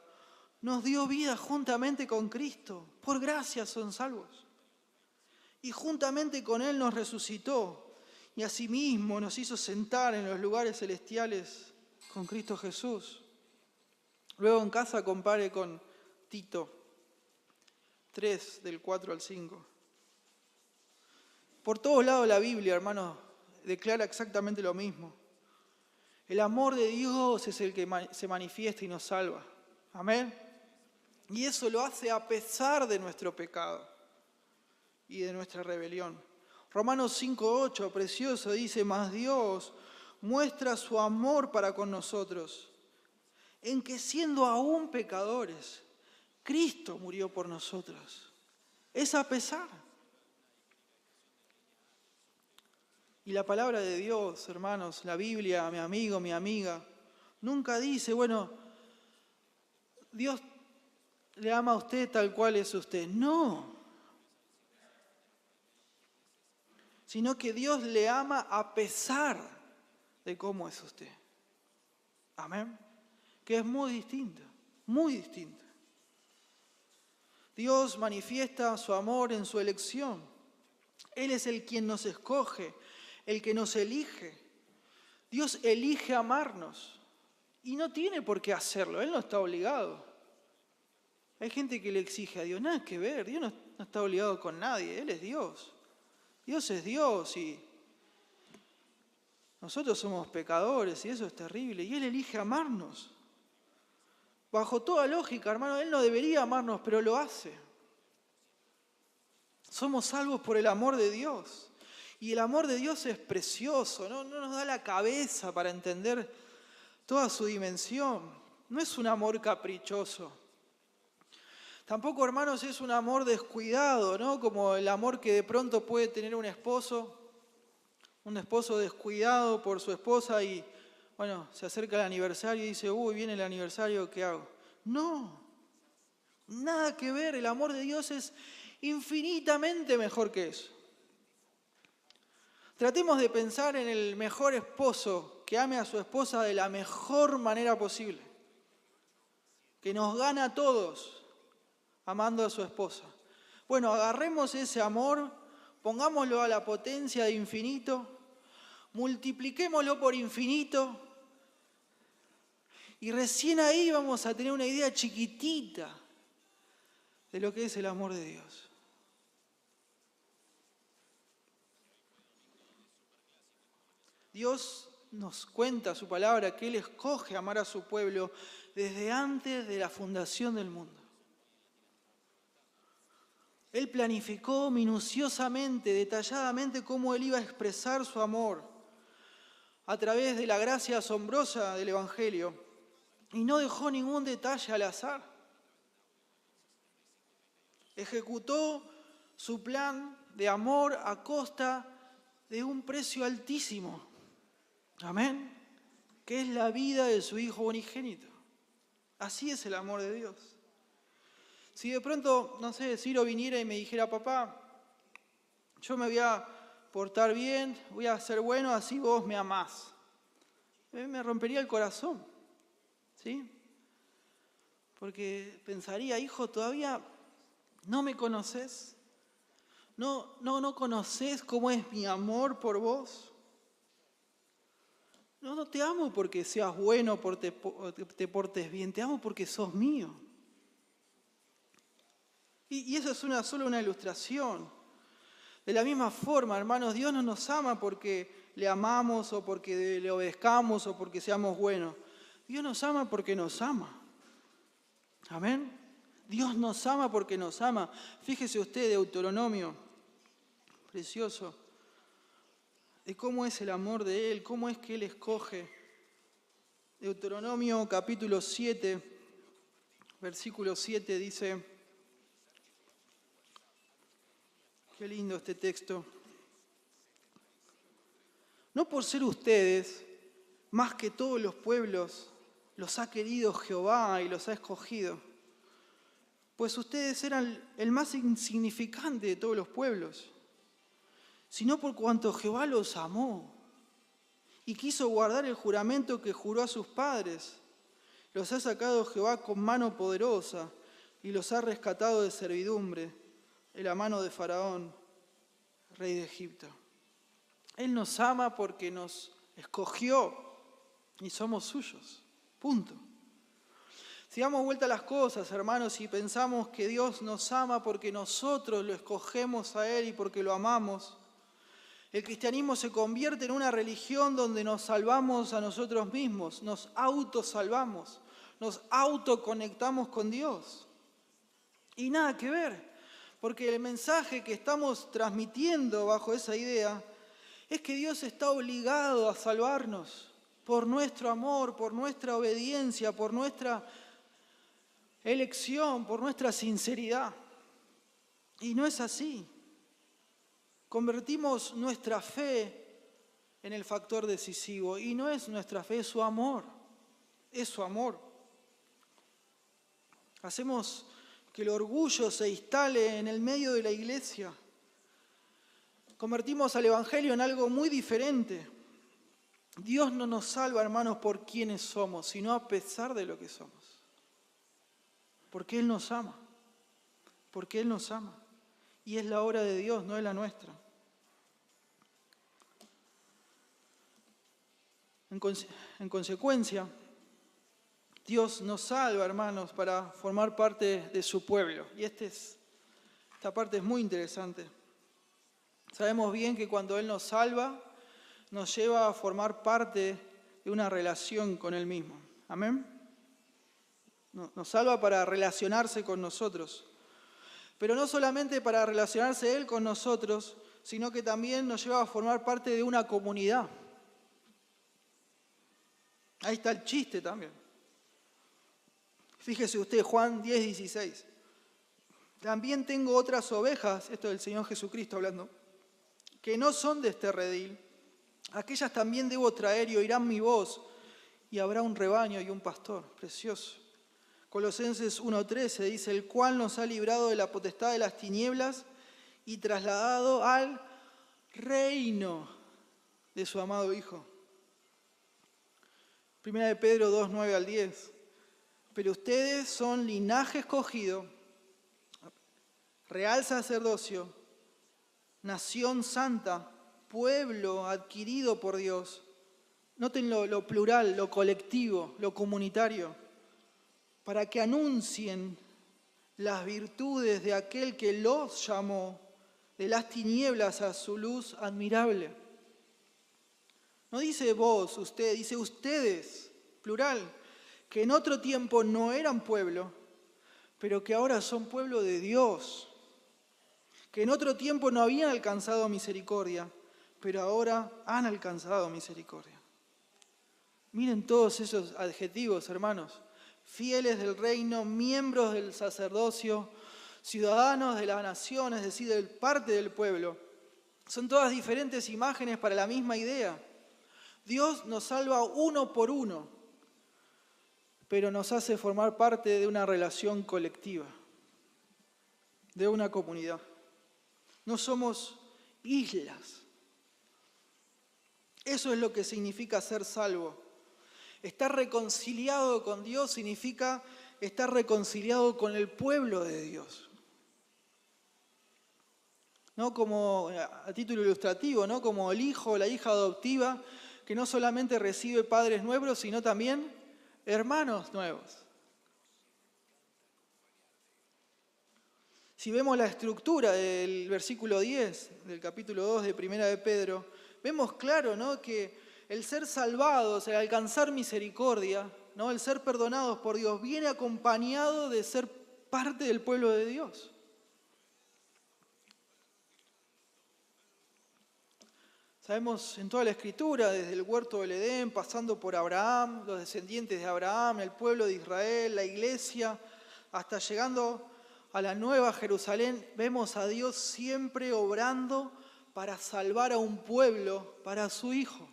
nos dio vida juntamente con Cristo. Por gracia son salvos. Y juntamente con Él nos resucitó y asimismo nos hizo sentar en los lugares celestiales con Cristo Jesús. Luego en casa compare con Tito 3, del 4 al 5. Por todos lados la Biblia, hermanos, declara exactamente lo mismo. El amor de Dios es el que se manifiesta y nos salva. Amén. Y eso lo hace a pesar de nuestro pecado y de nuestra rebelión. Romanos 5:8, precioso, dice: mas Dios muestra su amor para con nosotros, en que siendo aún pecadores, Cristo murió por nosotros. Es a pesar. Y la palabra de Dios, hermanos, la Biblia, mi amigo, mi amiga, nunca dice, Dios le ama a usted tal cual es usted. No. Sino que Dios le ama a pesar de cómo es usted. Amén. Que es muy distinto, muy distinto. Dios manifiesta su amor en su elección. Él es el quien nos escoge, el que nos elige. Dios elige amarnos y no tiene por qué hacerlo, Él no está obligado. Hay gente que le exige a Dios, nada que ver, Dios no está obligado con nadie, Él es Dios. Dios es Dios y Nosotros somos pecadores y eso es terrible. Y Él elige amarnos. Bajo toda lógica, hermano, Él no debería amarnos, pero lo hace. Somos salvos por el amor de Dios. Y el amor de Dios es precioso, no nos da la cabeza para entender toda su dimensión. No es un amor caprichoso. Tampoco, hermanos, es un amor descuidado, ¿no? Como el amor que de pronto puede tener un esposo descuidado por su esposa y, bueno, se acerca el aniversario y dice, viene el aniversario, ¿qué hago? No, nada que ver, el amor de Dios es infinitamente mejor que eso. Tratemos de pensar en el mejor esposo que ame a su esposa de la mejor manera posible, que nos gana a todos amando a su esposa. Bueno, agarremos ese amor, pongámoslo a la potencia de infinito, multipliquémoslo por infinito y recién ahí vamos a tener una idea chiquitita de lo que es el amor de Dios. Dios nos cuenta su palabra que Él escoge amar a su pueblo desde antes de la fundación del mundo. Él planificó minuciosamente, detalladamente cómo Él iba a expresar su amor a través de la gracia asombrosa del Evangelio y no dejó ningún detalle al azar. Ejecutó su plan de amor a costa de un precio altísimo. Amén. Que es la vida de su Hijo unigénito. Así es el amor de Dios. Si de pronto, no sé, Ciro viniera y me dijera, papá, yo me voy a portar bien, voy a ser bueno, así vos me amás. Me rompería el corazón, ¿sí? Porque pensaría, hijo, todavía no me conoces, no conoces cómo es mi amor por vos. No te amo porque seas bueno, porque te portes bien, te amo porque sos mío. Y eso es solo una ilustración. De la misma forma, hermanos, Dios no nos ama porque le amamos o porque le obedezcamos o porque seamos buenos. Dios nos ama porque nos ama. Amén. Dios nos ama porque nos ama. Fíjese usted, Deuteronomio, precioso, de cómo es el amor de Él, cómo es que Él escoge. Deuteronomio capítulo 7, versículo 7 dice, qué lindo este texto. No por ser ustedes, más que todos los pueblos, los ha querido Jehová y los ha escogido, pues ustedes eran el más insignificante de todos los pueblos, sino por cuanto Jehová los amó y quiso guardar el juramento que juró a sus padres. Los ha sacado Jehová con mano poderosa y los ha rescatado de servidumbre, de la mano de Faraón, rey de Egipto. Él nos ama porque nos escogió y somos suyos. Punto. Si damos vuelta a las cosas, hermanos, y pensamos que Dios nos ama porque nosotros lo escogemos a Él y porque lo amamos, el cristianismo se convierte en una religión donde nos salvamos a nosotros mismos, nos autosalvamos, nos autoconectamos con Dios. Y nada que ver, porque el mensaje que estamos transmitiendo bajo esa idea es que Dios está obligado a salvarnos por nuestro amor, por nuestra obediencia, por nuestra elección, por nuestra sinceridad. Y no es así. Convertimos nuestra fe en el factor decisivo y no es nuestra fe, es su amor. Es su amor. Hacemos que el orgullo se instale en el medio de la iglesia. Convertimos al Evangelio en algo muy diferente. Dios no nos salva, hermanos, por quienes somos, sino a pesar de lo que somos. Porque Él nos ama. Porque Él nos ama. Y es la obra de Dios, no es la nuestra. En consecuencia, Dios nos salva, hermanos, para formar parte de su pueblo. Y esta parte es muy interesante. Sabemos bien que cuando Él nos salva, nos lleva a formar parte de una relación con Él mismo. Amén. Nos salva para relacionarse con nosotros. Pero no solamente para relacionarse Él con nosotros, sino que también nos lleva a formar parte de una comunidad. Ahí está el chiste también. Fíjese usted, Juan 10:16. También tengo otras ovejas, esto es el Señor Jesucristo hablando, que no son de este redil. Aquellas también debo traer y oirán mi voz, y habrá un rebaño y un pastor. Precioso. Colosenses 1:13 dice, el cual nos ha librado de la potestad de las tinieblas y trasladado al reino de su amado Hijo. Primera de Pedro 2:9-10. Pero ustedes son linaje escogido, real sacerdocio, nación santa, pueblo adquirido por Dios. Noten lo plural, lo colectivo, lo comunitario, para que anuncien las virtudes de aquel que los llamó de las tinieblas a su luz admirable. No dice vos, usted, dice ustedes, plural, que en otro tiempo no eran pueblo, pero que ahora son pueblo de Dios, que en otro tiempo no habían alcanzado misericordia, pero ahora han alcanzado misericordia. Miren todos esos adjetivos, hermanos. Fieles del reino, miembros del sacerdocio, ciudadanos de la nación, es decir, parte del pueblo. Son todas diferentes imágenes para la misma idea. Dios nos salva uno por uno, pero nos hace formar parte de una relación colectiva, de una comunidad. No somos islas. Eso es lo que significa ser salvo. Estar reconciliado con Dios significa estar reconciliado con el pueblo de Dios. No como a título ilustrativo, no como el hijo o la hija adoptiva que no solamente recibe padres nuevos, sino también hermanos nuevos. Si vemos la estructura del versículo 10 del capítulo 2 de Primera de Pedro, vemos claro, ¿no?, que el ser salvados, el alcanzar misericordia, ¿no?, el ser perdonados por Dios, viene acompañado de ser parte del pueblo de Dios. Sabemos en toda la Escritura, desde el huerto del Edén, pasando por Abraham, los descendientes de Abraham, el pueblo de Israel, la iglesia, hasta llegando a la nueva Jerusalén, vemos a Dios siempre obrando para salvar a un pueblo, para su Hijo.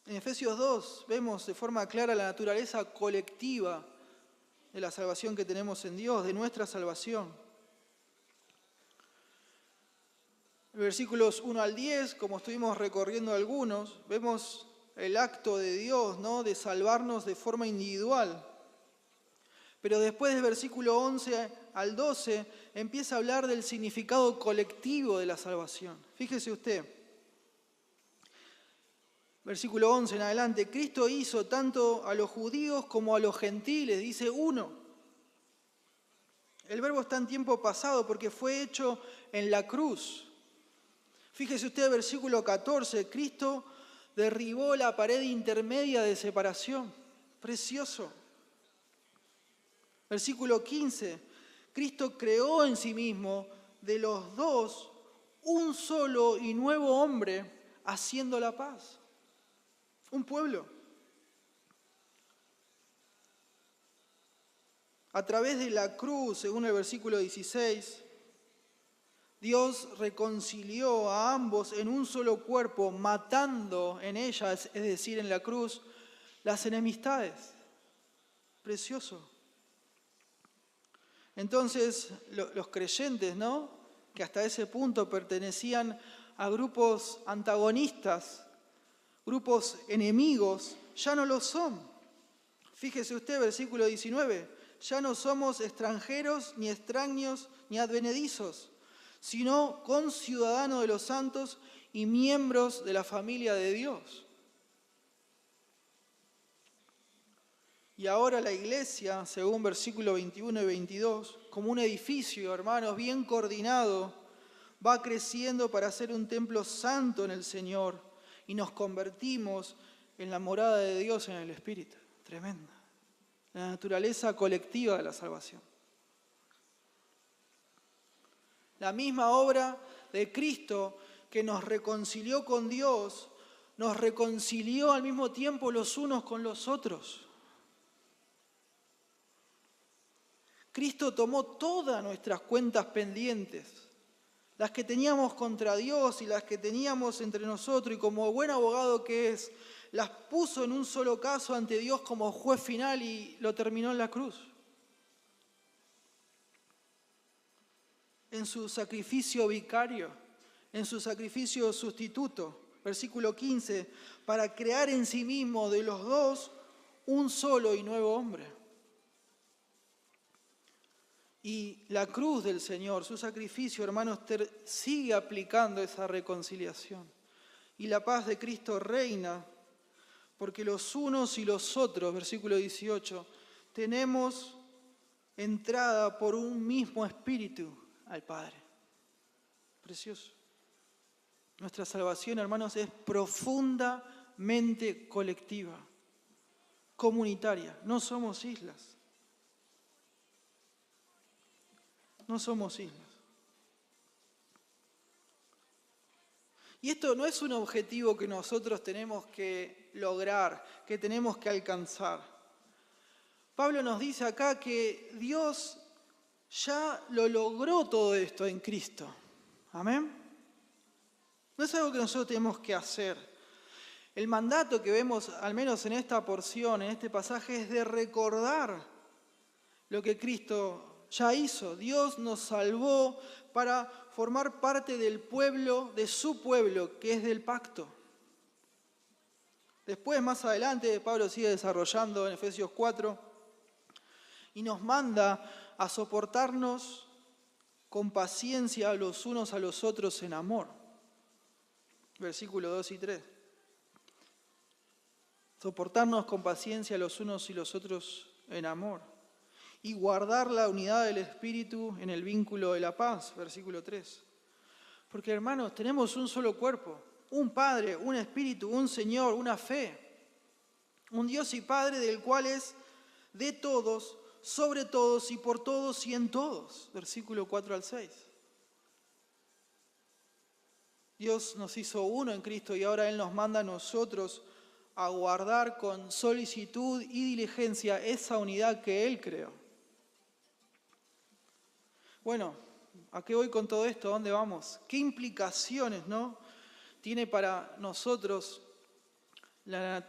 En Efesios 2 vemos de forma clara la naturaleza colectiva de la salvación que tenemos en Dios, de nuestra salvación. En versículos 1 al 10, como estuvimos recorriendo algunos, vemos el acto de Dios, ¿no?, de salvarnos de forma individual. Pero después del versículo 11 al 12 empieza a hablar del significado colectivo de la salvación. Fíjese usted, versículo 11 en adelante, Cristo hizo tanto a los judíos como a los gentiles, dice uno. El verbo está en tiempo pasado porque fue hecho en la cruz. Fíjese usted, versículo 14, Cristo derribó la pared intermedia de separación. Precioso. Versículo 15, Cristo creó en sí mismo de los dos un solo y nuevo hombre haciendo la paz. Un pueblo. A través de la cruz, según el versículo 16, Dios reconcilió a ambos en un solo cuerpo, matando en ellas, es decir, en la cruz, las enemistades. Precioso. Entonces, los creyentes, ¿no?, que hasta ese punto pertenecían a grupos antagonistas, grupos enemigos, ya no lo son. Fíjese usted, versículo 19, ya no somos extranjeros, ni extraños, ni advenedizos, sino conciudadanos de los santos y miembros de la familia de Dios. Y ahora la iglesia, según versículos 21 y 22, como un edificio, hermanos, bien coordinado, va creciendo para ser un templo santo en el Señor y nos convertimos en la morada de Dios en el Espíritu. Tremenda. La naturaleza colectiva de la salvación. La misma obra de Cristo que nos reconcilió con Dios, nos reconcilió al mismo tiempo los unos con los otros. Cristo tomó todas nuestras cuentas pendientes, las que teníamos contra Dios y las que teníamos entre nosotros, y como buen abogado que es, las puso en un solo caso ante Dios como juez final y lo terminó en la cruz. En su sacrificio vicario, en su sacrificio sustituto, versículo 15, para crear en sí mismo de los dos un solo y nuevo hombre. Y la cruz del Señor, su sacrificio, hermanos, sigue aplicando esa reconciliación. Y la paz de Cristo reina, porque los unos y los otros, versículo 18, tenemos entrada por un mismo espíritu al Padre. Precioso. Nuestra salvación, hermanos, es profundamente colectiva, comunitaria. No somos islas. No somos islas. Y esto no es un objetivo que nosotros tenemos que lograr, que tenemos que alcanzar. Pablo nos dice acá que Dios ya lo logró todo esto en Cristo. Amén. No es algo que nosotros tenemos que hacer. El mandato que vemos, al menos en esta porción, en este pasaje, es de recordar lo que Cristo ya hizo. Dios nos salvó para formar parte del pueblo, de su pueblo, que es del pacto. Después, más adelante, Pablo sigue desarrollando en Efesios 4 y nos manda a soportarnos con paciencia los unos a los otros en amor. Versículos 2 y 3. Soportarnos con paciencia los unos y los otros en amor. Y guardar la unidad del Espíritu en el vínculo de la paz, versículo 3. Porque, hermanos, tenemos un solo cuerpo, un Padre, un Espíritu, un Señor, una fe, un Dios y Padre del cual es de todos, sobre todos y por todos y en todos, versículo 4 al 6. Dios nos hizo uno en Cristo y ahora Él nos manda a nosotros a guardar con solicitud y diligencia esa unidad que Él creó. Bueno, ¿a qué voy con todo esto? ¿A dónde vamos? ¿Qué implicaciones, tiene para nosotros la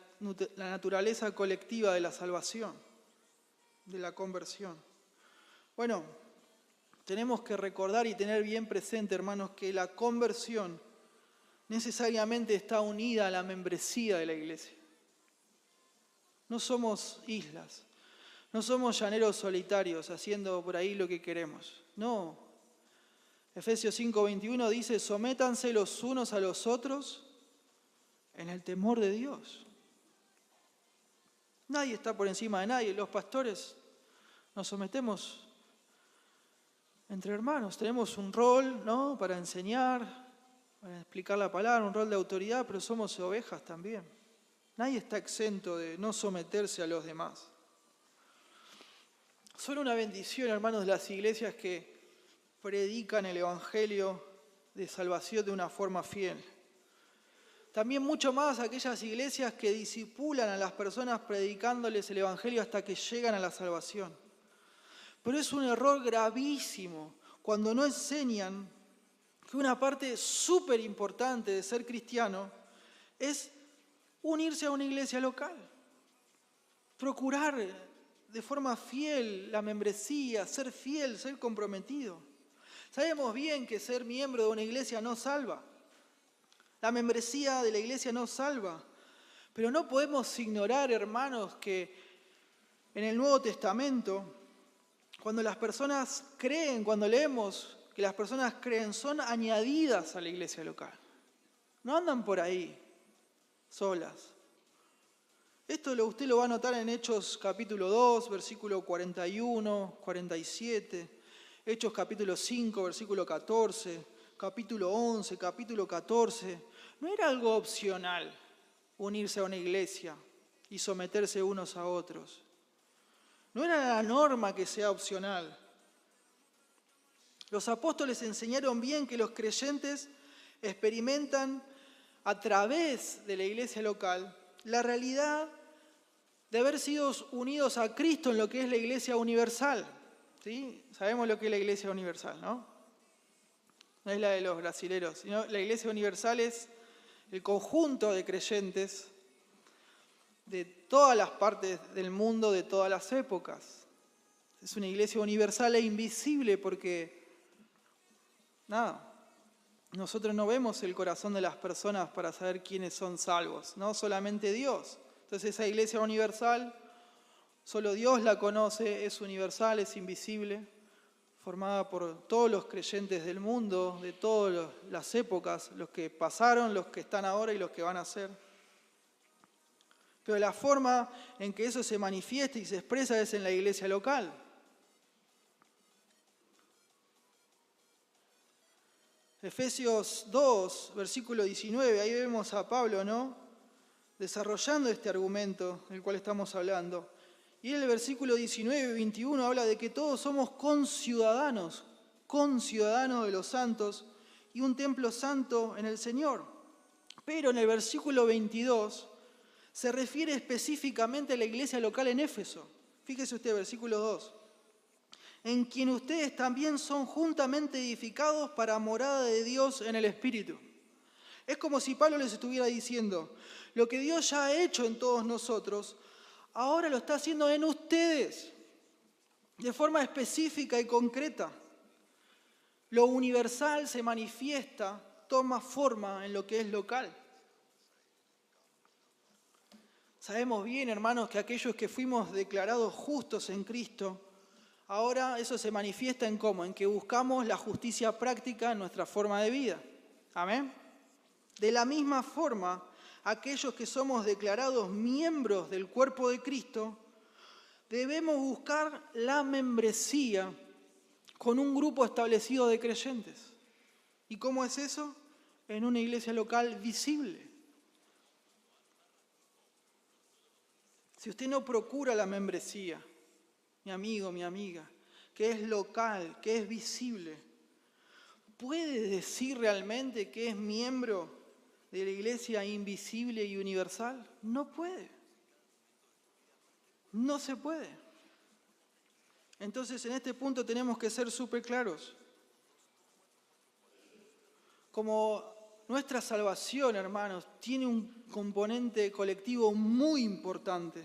naturaleza colectiva de la salvación, de la conversión? Bueno, tenemos que recordar y tener bien presente, hermanos, que la conversión necesariamente está unida a la membresía de la iglesia. No somos islas. No somos llaneros solitarios haciendo por ahí lo que queremos. No. Efesios 5:21 dice, sométanse los unos a los otros en el temor de Dios. Nadie está por encima de nadie. Los pastores nos sometemos entre hermanos. Tenemos un rol, para enseñar, para explicar la palabra, un rol de autoridad, pero somos ovejas también. Nadie está exento de no someterse a los demás. Son una bendición, hermanos, de las iglesias que predican el Evangelio de salvación de una forma fiel. También mucho más aquellas iglesias que discipulan a las personas predicándoles el Evangelio hasta que llegan a la salvación. Pero es un error gravísimo cuando no enseñan que una parte súper importante de ser cristiano es unirse a una iglesia local, procurar de forma fiel la membresía, ser fiel, ser comprometido. Sabemos bien que ser miembro de una iglesia no salva. La membresía de la iglesia no salva. Pero no podemos ignorar, hermanos, que en el Nuevo Testamento, cuando las personas creen, cuando leemos que las personas creen, son añadidas a la iglesia local. No andan por ahí solas. Usted lo va a notar en Hechos capítulo 2, versículo 41, 47, Hechos capítulo 5, versículo 14, capítulo 11, capítulo 14. No era algo opcional unirse a una iglesia y someterse unos a otros. No era la norma que sea opcional. Los apóstoles enseñaron bien que los creyentes experimentan a través de la iglesia local la realidad de haber sido unidos a Cristo en lo que es la iglesia universal. ¿Sí? Sabemos lo que es la iglesia universal, ¿no? No es la de los brasileros, sino la iglesia universal es el conjunto de creyentes de todas las partes del mundo, de todas las épocas. Es una iglesia universal e invisible porque, nosotros no vemos el corazón de las personas para saber quiénes son salvos, ¿no? Solamente Dios. Entonces esa iglesia universal, solo Dios la conoce, es universal, es invisible, formada por todos los creyentes del mundo, de todas las épocas, los que pasaron, los que están ahora y los que van a ser. Pero la forma en que eso se manifiesta y se expresa es en la iglesia local. Efesios 2, versículo 19, ahí vemos a Pablo, ¿no? Desarrollando este argumento del cual estamos hablando. Y en el versículo 19 y 21 habla de que todos somos conciudadanos de los santos y un templo santo en el Señor. Pero en el versículo 22 se refiere específicamente a la iglesia local en Éfeso. Fíjese usted, versículo 2. En quien ustedes también son juntamente edificados para morada de Dios en el Espíritu. Es como si Pablo les estuviera diciendo, lo que Dios ya ha hecho en todos nosotros, ahora lo está haciendo en ustedes, de forma específica y concreta. Lo universal se manifiesta, toma forma en lo que es local. Sabemos bien, hermanos, que aquellos que fuimos declarados justos en Cristo, ahora eso se manifiesta en cómo, en que buscamos la justicia práctica en nuestra forma de vida. Amén. De la misma forma, aquellos que somos declarados miembros del cuerpo de Cristo, debemos buscar la membresía con un grupo establecido de creyentes. ¿Y cómo es eso? En una iglesia local visible. Si usted no procura la membresía, mi amigo, mi amiga, que es local, que es visible, ¿puede decir realmente que es miembro de la iglesia invisible y universal? No puede. No se puede. Entonces, en este punto tenemos que ser súper claros. Como nuestra salvación, hermanos, tiene un componente colectivo muy importante.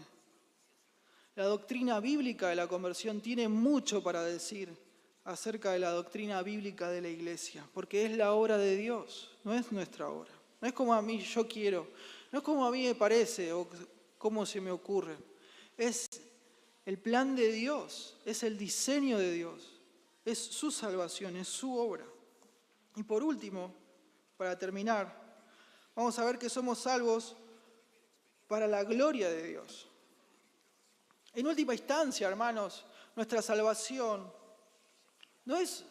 La doctrina bíblica de la conversión tiene mucho para decir acerca de la doctrina bíblica de la iglesia, porque es la obra de Dios, no es nuestra obra. No es como a mí yo quiero, no es como a mí me parece o como se me ocurre. Es el plan de Dios, es el diseño de Dios, es su salvación, es su obra. Y por último, para terminar, vamos a ver que somos salvos para la gloria de Dios. En última instancia, hermanos, nuestra salvación no es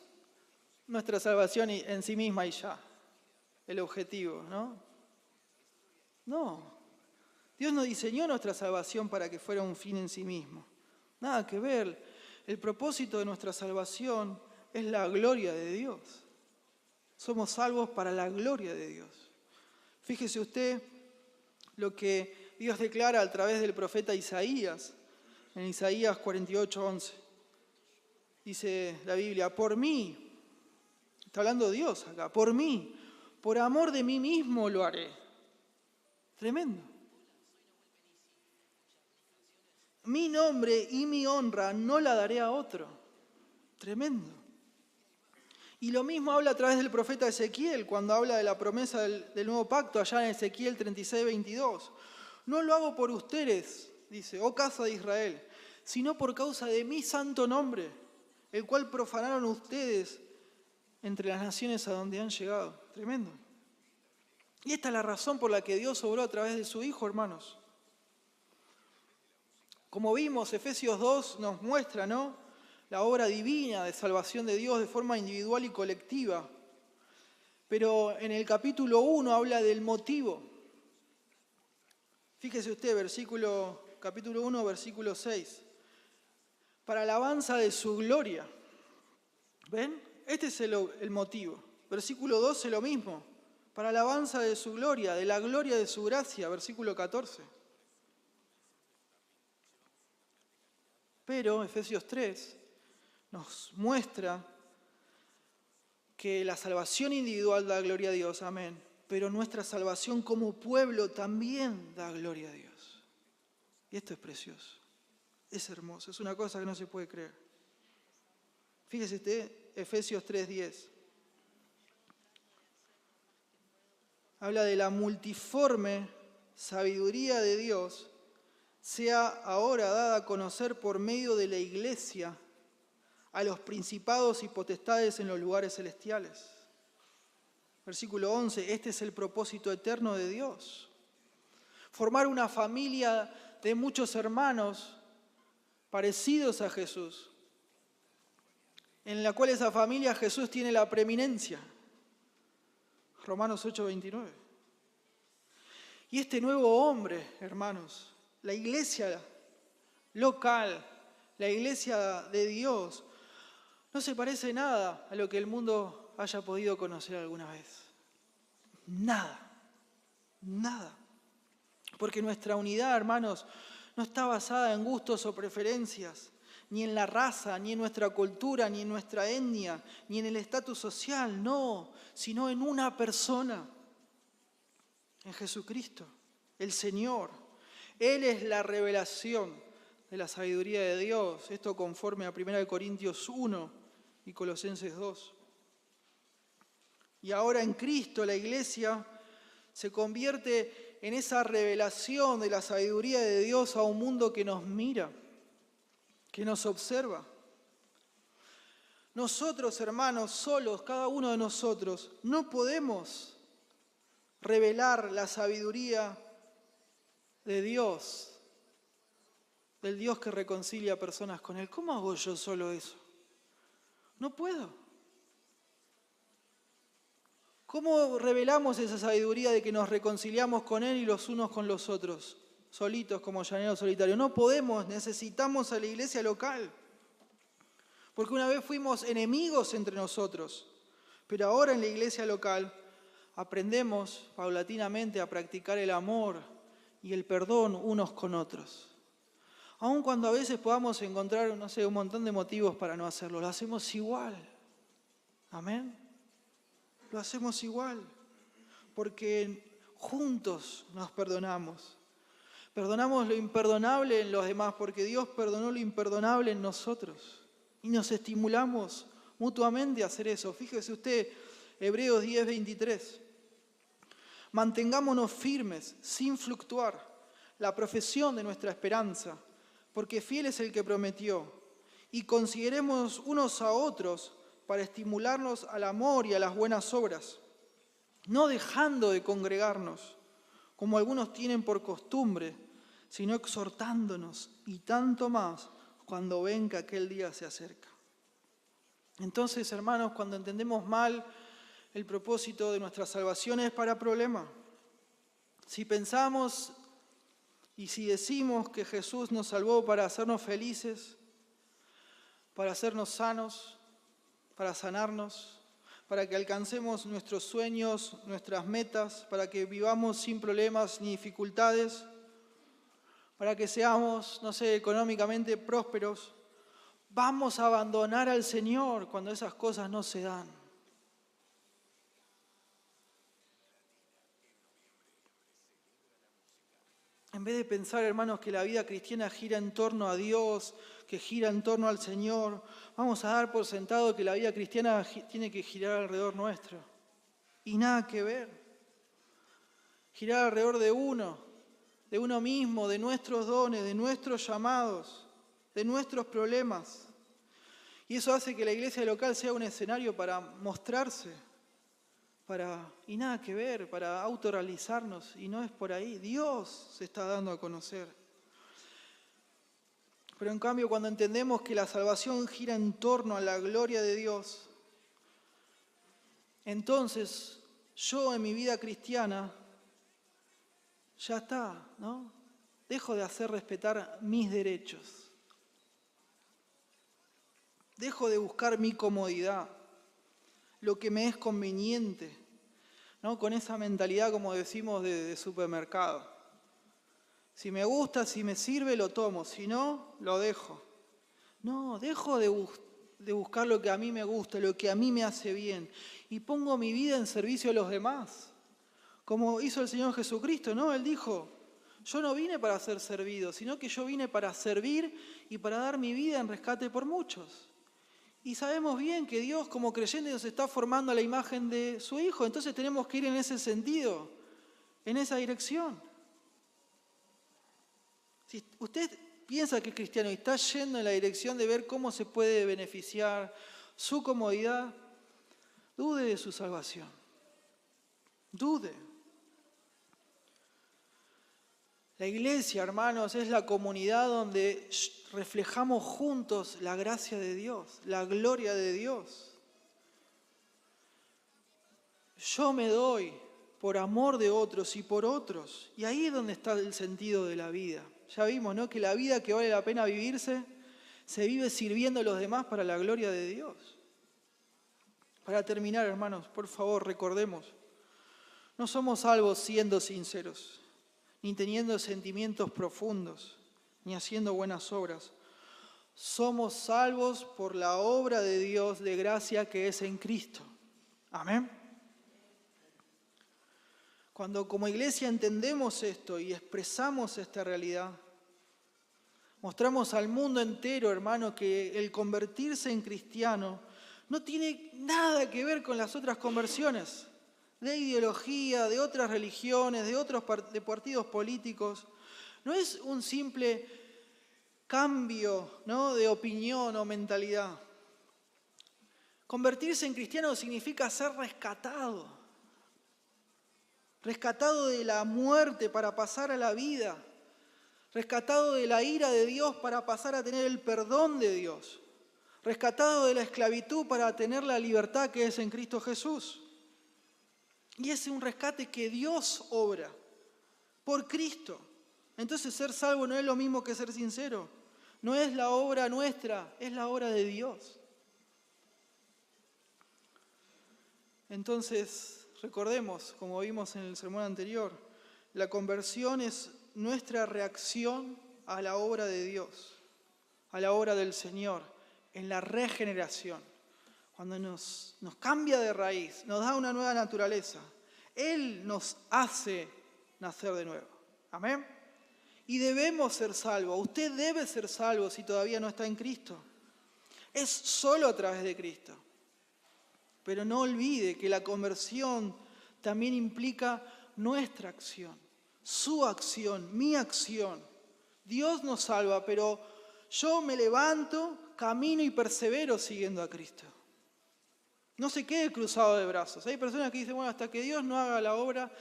nuestra salvación en sí misma y ya, el objetivo, ¿no? No. Dios no diseñó nuestra salvación para que fuera un fin en sí mismo. Nada que ver. El propósito de nuestra salvación es la gloria de Dios. Somos salvos para la gloria de Dios. Fíjese usted lo que Dios declara a través del profeta Isaías, en Isaías 48:11. Dice la Biblia, por mí, está hablando Dios acá, por mí, por amor de mí mismo lo haré. Tremendo. Mi nombre y mi honra no la daré a otro. Tremendo. Y lo mismo habla a través del profeta Ezequiel, cuando habla de la promesa del nuevo pacto, allá en Ezequiel 36:22. No lo hago por ustedes, dice, oh casa de Israel, sino por causa de mi santo nombre, el cual profanaron ustedes entre las naciones a donde han llegado. Tremendo. Y esta es la razón por la que Dios obró a través de su Hijo, hermanos. Como vimos, Efesios 2 nos muestra, ¿no?, la obra divina de salvación de Dios de forma individual y colectiva. Pero en el capítulo 1 habla del motivo. Fíjese usted, capítulo 1, versículo 6. Para alabanza de su gloria. ¿Ven? Este es el motivo. Versículo 12, lo mismo. Para alabanza de su gloria, de la gloria de su gracia. Versículo 14. Pero Efesios 3 nos muestra que la salvación individual da gloria a Dios, amén. Pero nuestra salvación como pueblo también da gloria a Dios. Y esto es precioso, es hermoso, es una cosa que no se puede creer. Fíjese usted, Efesios 3:10. Habla de la multiforme sabiduría de Dios, sea ahora dada a conocer por medio de la Iglesia a los principados y potestades en los lugares celestiales. Versículo 11, este es el propósito eterno de Dios. Formar una familia de muchos hermanos parecidos a Jesús, en la cual esa familia Jesús tiene la preeminencia. Romanos 8:29. Y este nuevo hombre, hermanos, la iglesia local, la iglesia de Dios, no se parece nada a lo que el mundo haya podido conocer alguna vez. Nada, nada. Porque nuestra unidad, hermanos, no está basada en gustos o preferencias, ni en la raza, ni en nuestra cultura, ni en nuestra etnia, ni en el estatus social, no, sino en una persona, en Jesucristo, el Señor. Él es la revelación de la sabiduría de Dios, esto conforme a 1 Corintios 1 y Colosenses 2. Y ahora en Cristo la iglesia se convierte en esa revelación de la sabiduría de Dios a un mundo que nos mira, que nos observa. Nosotros, hermanos, solos, cada uno de nosotros, no podemos revelar la sabiduría de Dios, del Dios que reconcilia a personas con Él. ¿Cómo hago yo solo eso? No puedo. ¿Cómo revelamos esa sabiduría de que nos reconciliamos con Él y los unos con los otros, solitos como llaneros solitarios? No podemos, necesitamos a la iglesia local. Porque una vez fuimos enemigos entre nosotros, pero ahora en la iglesia local aprendemos paulatinamente a practicar el amor y el perdón unos con otros. Aun cuando a veces podamos encontrar, un montón de motivos para no hacerlo, lo hacemos igual. Amén. Lo hacemos igual, porque juntos nos perdonamos. Perdonamos lo imperdonable en los demás, porque Dios perdonó lo imperdonable en nosotros. Y nos estimulamos mutuamente a hacer eso. Fíjese usted, Hebreos 10:23. Mantengámonos firmes, sin fluctuar, la profesión de nuestra esperanza, porque fiel es el que prometió. Y consideremos unos a otros para estimularnos al amor y a las buenas obras, no dejando de congregarnos, como algunos tienen por costumbre, sino exhortándonos, y tanto más cuando ven que aquel día se acerca. Entonces, hermanos, cuando entendemos mal el propósito de nuestra salvación es para problema. Si pensamos y si decimos que Jesús nos salvó para hacernos felices, para hacernos sanos, para sanarnos, para que alcancemos nuestros sueños, nuestras metas, para que vivamos sin problemas ni dificultades, para que seamos, económicamente prósperos, vamos a abandonar al Señor cuando esas cosas no se dan. En vez de pensar, hermanos, que la vida cristiana gira en torno a Dios, que gira en torno al Señor, vamos a dar por sentado que la vida cristiana tiene que girar alrededor nuestro. Y nada que ver. Girar alrededor de uno mismo, de nuestros dones, de nuestros llamados, de nuestros problemas. Y eso hace que la iglesia local sea un escenario para mostrarse, y nada que ver, para autorrealizarnos, y no es por ahí. Dios se está dando a conocer. Pero en cambio, cuando entendemos que la salvación gira en torno a la gloria de Dios, entonces yo en mi vida cristiana ya está, ¿no? Dejo de hacer respetar mis derechos. Dejo de buscar mi comodidad, lo que me es conveniente, ¿no? Con esa mentalidad, como decimos, de supermercado. Si me gusta, si me sirve, lo tomo. Si no, lo dejo. No, dejo de buscar lo que a mí me gusta, lo que a mí me hace bien. Y pongo mi vida en servicio a los demás. Como hizo el Señor Jesucristo, ¿no? Él dijo, yo no vine para ser servido, sino que yo vine para servir y para dar mi vida en rescate por muchos. Y sabemos bien que Dios como creyentes nos está formando a la imagen de su Hijo, entonces tenemos que ir en ese sentido, en esa dirección. Si usted piensa que es cristiano y está yendo en la dirección de ver cómo se puede beneficiar su comodidad, dude de su salvación. Dude. La iglesia, hermanos, es la comunidad donde reflejamos juntos la gracia de Dios, la gloria de Dios. Yo me doy por amor de otros y por otros. Y ahí es donde está el sentido de la vida. Ya vimos, ¿no? Que la vida que vale la pena vivirse se vive sirviendo a los demás para la gloria de Dios. Para terminar, hermanos, por favor, recordemos, no somos salvos siendo sinceros, ni teniendo sentimientos profundos, ni haciendo buenas obras. Somos salvos por la obra de Dios de gracia que es en Cristo. Amén. Cuando como iglesia entendemos esto y expresamos esta realidad, mostramos al mundo entero, hermano, que el convertirse en cristiano no tiene nada que ver con las otras conversiones de ideología, de otras religiones, de partidos políticos. No es un simple cambio, ¿no?, de opinión o mentalidad. Convertirse en cristiano significa ser rescatado de la muerte para pasar a la vida, rescatado de la ira de Dios para pasar a tener el perdón de Dios, rescatado de la esclavitud para tener la libertad que es en Cristo Jesús. Y ese es un rescate que Dios obra por Cristo. Entonces ser salvo no es lo mismo que ser sincero. No es la obra nuestra, es la obra de Dios. Entonces, recordemos, como vimos en el sermón anterior, la conversión es nuestra reacción a la obra de Dios, a la obra del Señor, en la regeneración. Cuando nos cambia de raíz, nos da una nueva naturaleza. Él nos hace nacer de nuevo. Amén. Y debemos ser salvos. Usted debe ser salvo si todavía no está en Cristo. Es solo a través de Cristo. Pero no olvide que la conversión también implica nuestra acción, su acción, mi acción. Dios nos salva, pero yo me levanto, camino y persevero siguiendo a Cristo. No se quede cruzado de brazos. Hay personas que dicen, bueno, hasta que Dios no haga la obra.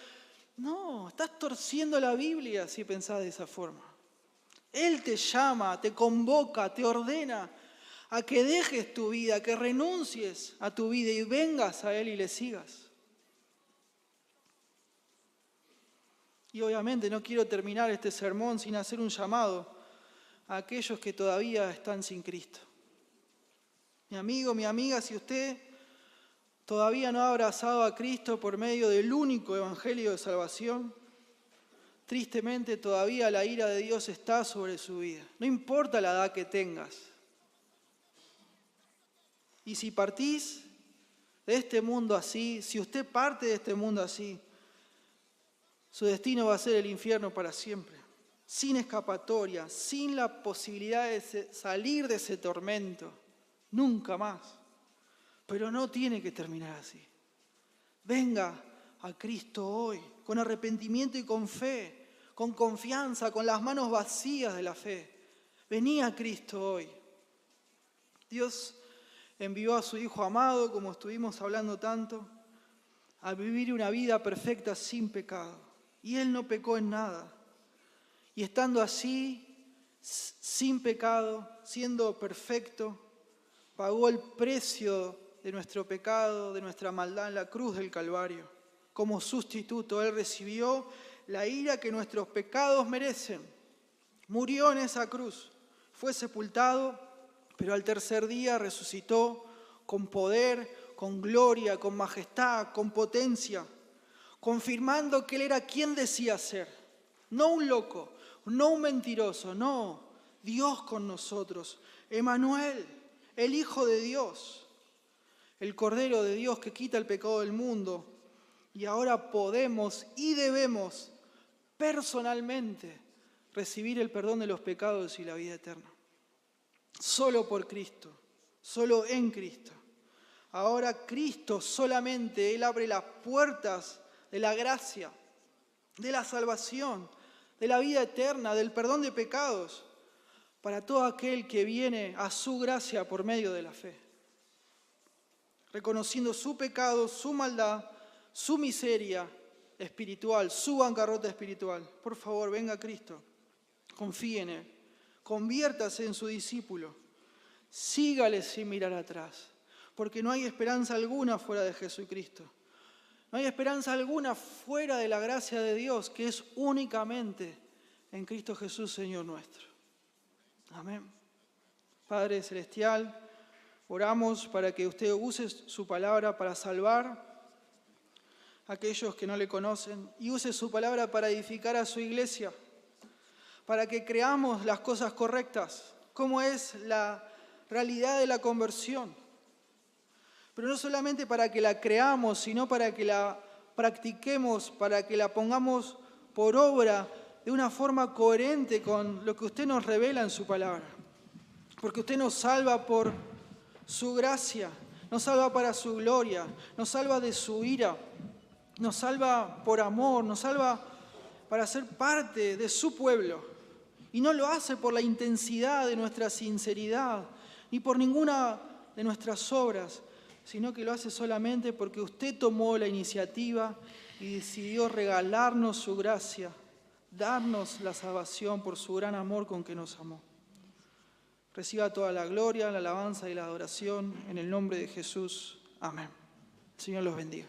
No, estás torciendo la Biblia si pensás de esa forma. Él te llama, te convoca, te ordena a que dejes tu vida, que renuncies a tu vida y vengas a Él y le sigas. Y obviamente no quiero terminar este sermón sin hacer un llamado a aquellos que todavía están sin Cristo. Mi amigo, mi amiga, si usted todavía no ha abrazado a Cristo por medio del único evangelio de salvación, tristemente todavía la ira de Dios está sobre su vida. No importa la edad que tengas. Y si partís de este mundo así, si usted parte de este mundo así, su destino va a ser el infierno para siempre, sin escapatoria, sin la posibilidad de salir de ese tormento, nunca más. Pero no tiene que terminar así. Venga a Cristo hoy, con arrepentimiento y con fe, con confianza, con las manos vacías de la fe. Vení a Cristo hoy. Dios envió a su Hijo amado, como estuvimos hablando tanto, a vivir una vida perfecta sin pecado. Y Él no pecó en nada. Y estando así, sin pecado, siendo perfecto, pagó el precio de nuestro pecado, de nuestra maldad en la cruz del Calvario. Como sustituto, Él recibió la ira que nuestros pecados merecen. Murió en esa cruz, fue sepultado, pero al tercer día resucitó con poder, con gloria, con majestad, con potencia, confirmando que Él era quien decía ser. No un loco, no un mentiroso, no, Dios con nosotros, Emmanuel, el Hijo de Dios, el Cordero de Dios que quita el pecado del mundo. Y ahora podemos y debemos personalmente recibir el perdón de los pecados y la vida eterna. Solo por Cristo, solo en Cristo. Ahora Cristo solamente, Él abre las puertas de la gracia, de la salvación, de la vida eterna, del perdón de pecados, para todo aquel que viene a su gracia por medio de la fe. Reconociendo su pecado, su maldad, su miseria espiritual, su bancarrota espiritual. Por favor, venga Cristo, confíe en Él, conviértase en su discípulo, sígale sin mirar atrás, porque no hay esperanza alguna fuera de Jesucristo. No hay esperanza alguna fuera de la gracia de Dios, que es únicamente en Cristo Jesús, Señor nuestro. Amén. Padre Celestial, oramos para que usted use su palabra para salvar a aquellos que no le conocen y use su palabra para edificar a su iglesia, para que creamos las cosas correctas, como es la realidad de la conversión. Pero no solamente para que la creamos, sino para que la practiquemos, para que la pongamos por obra de una forma coherente con lo que usted nos revela en su palabra. Porque usted nos salva por su gracia, nos salva para su gloria, nos salva de su ira, nos salva por amor, nos salva para ser parte de su pueblo. Y no lo hace por la intensidad de nuestra sinceridad, ni por ninguna de nuestras obras, sino que lo hace solamente porque usted tomó la iniciativa y decidió regalarnos su gracia, darnos la salvación por su gran amor con que nos amó. Reciba toda la gloria, la alabanza y la adoración en el nombre de Jesús. Amén. El Señor los bendiga.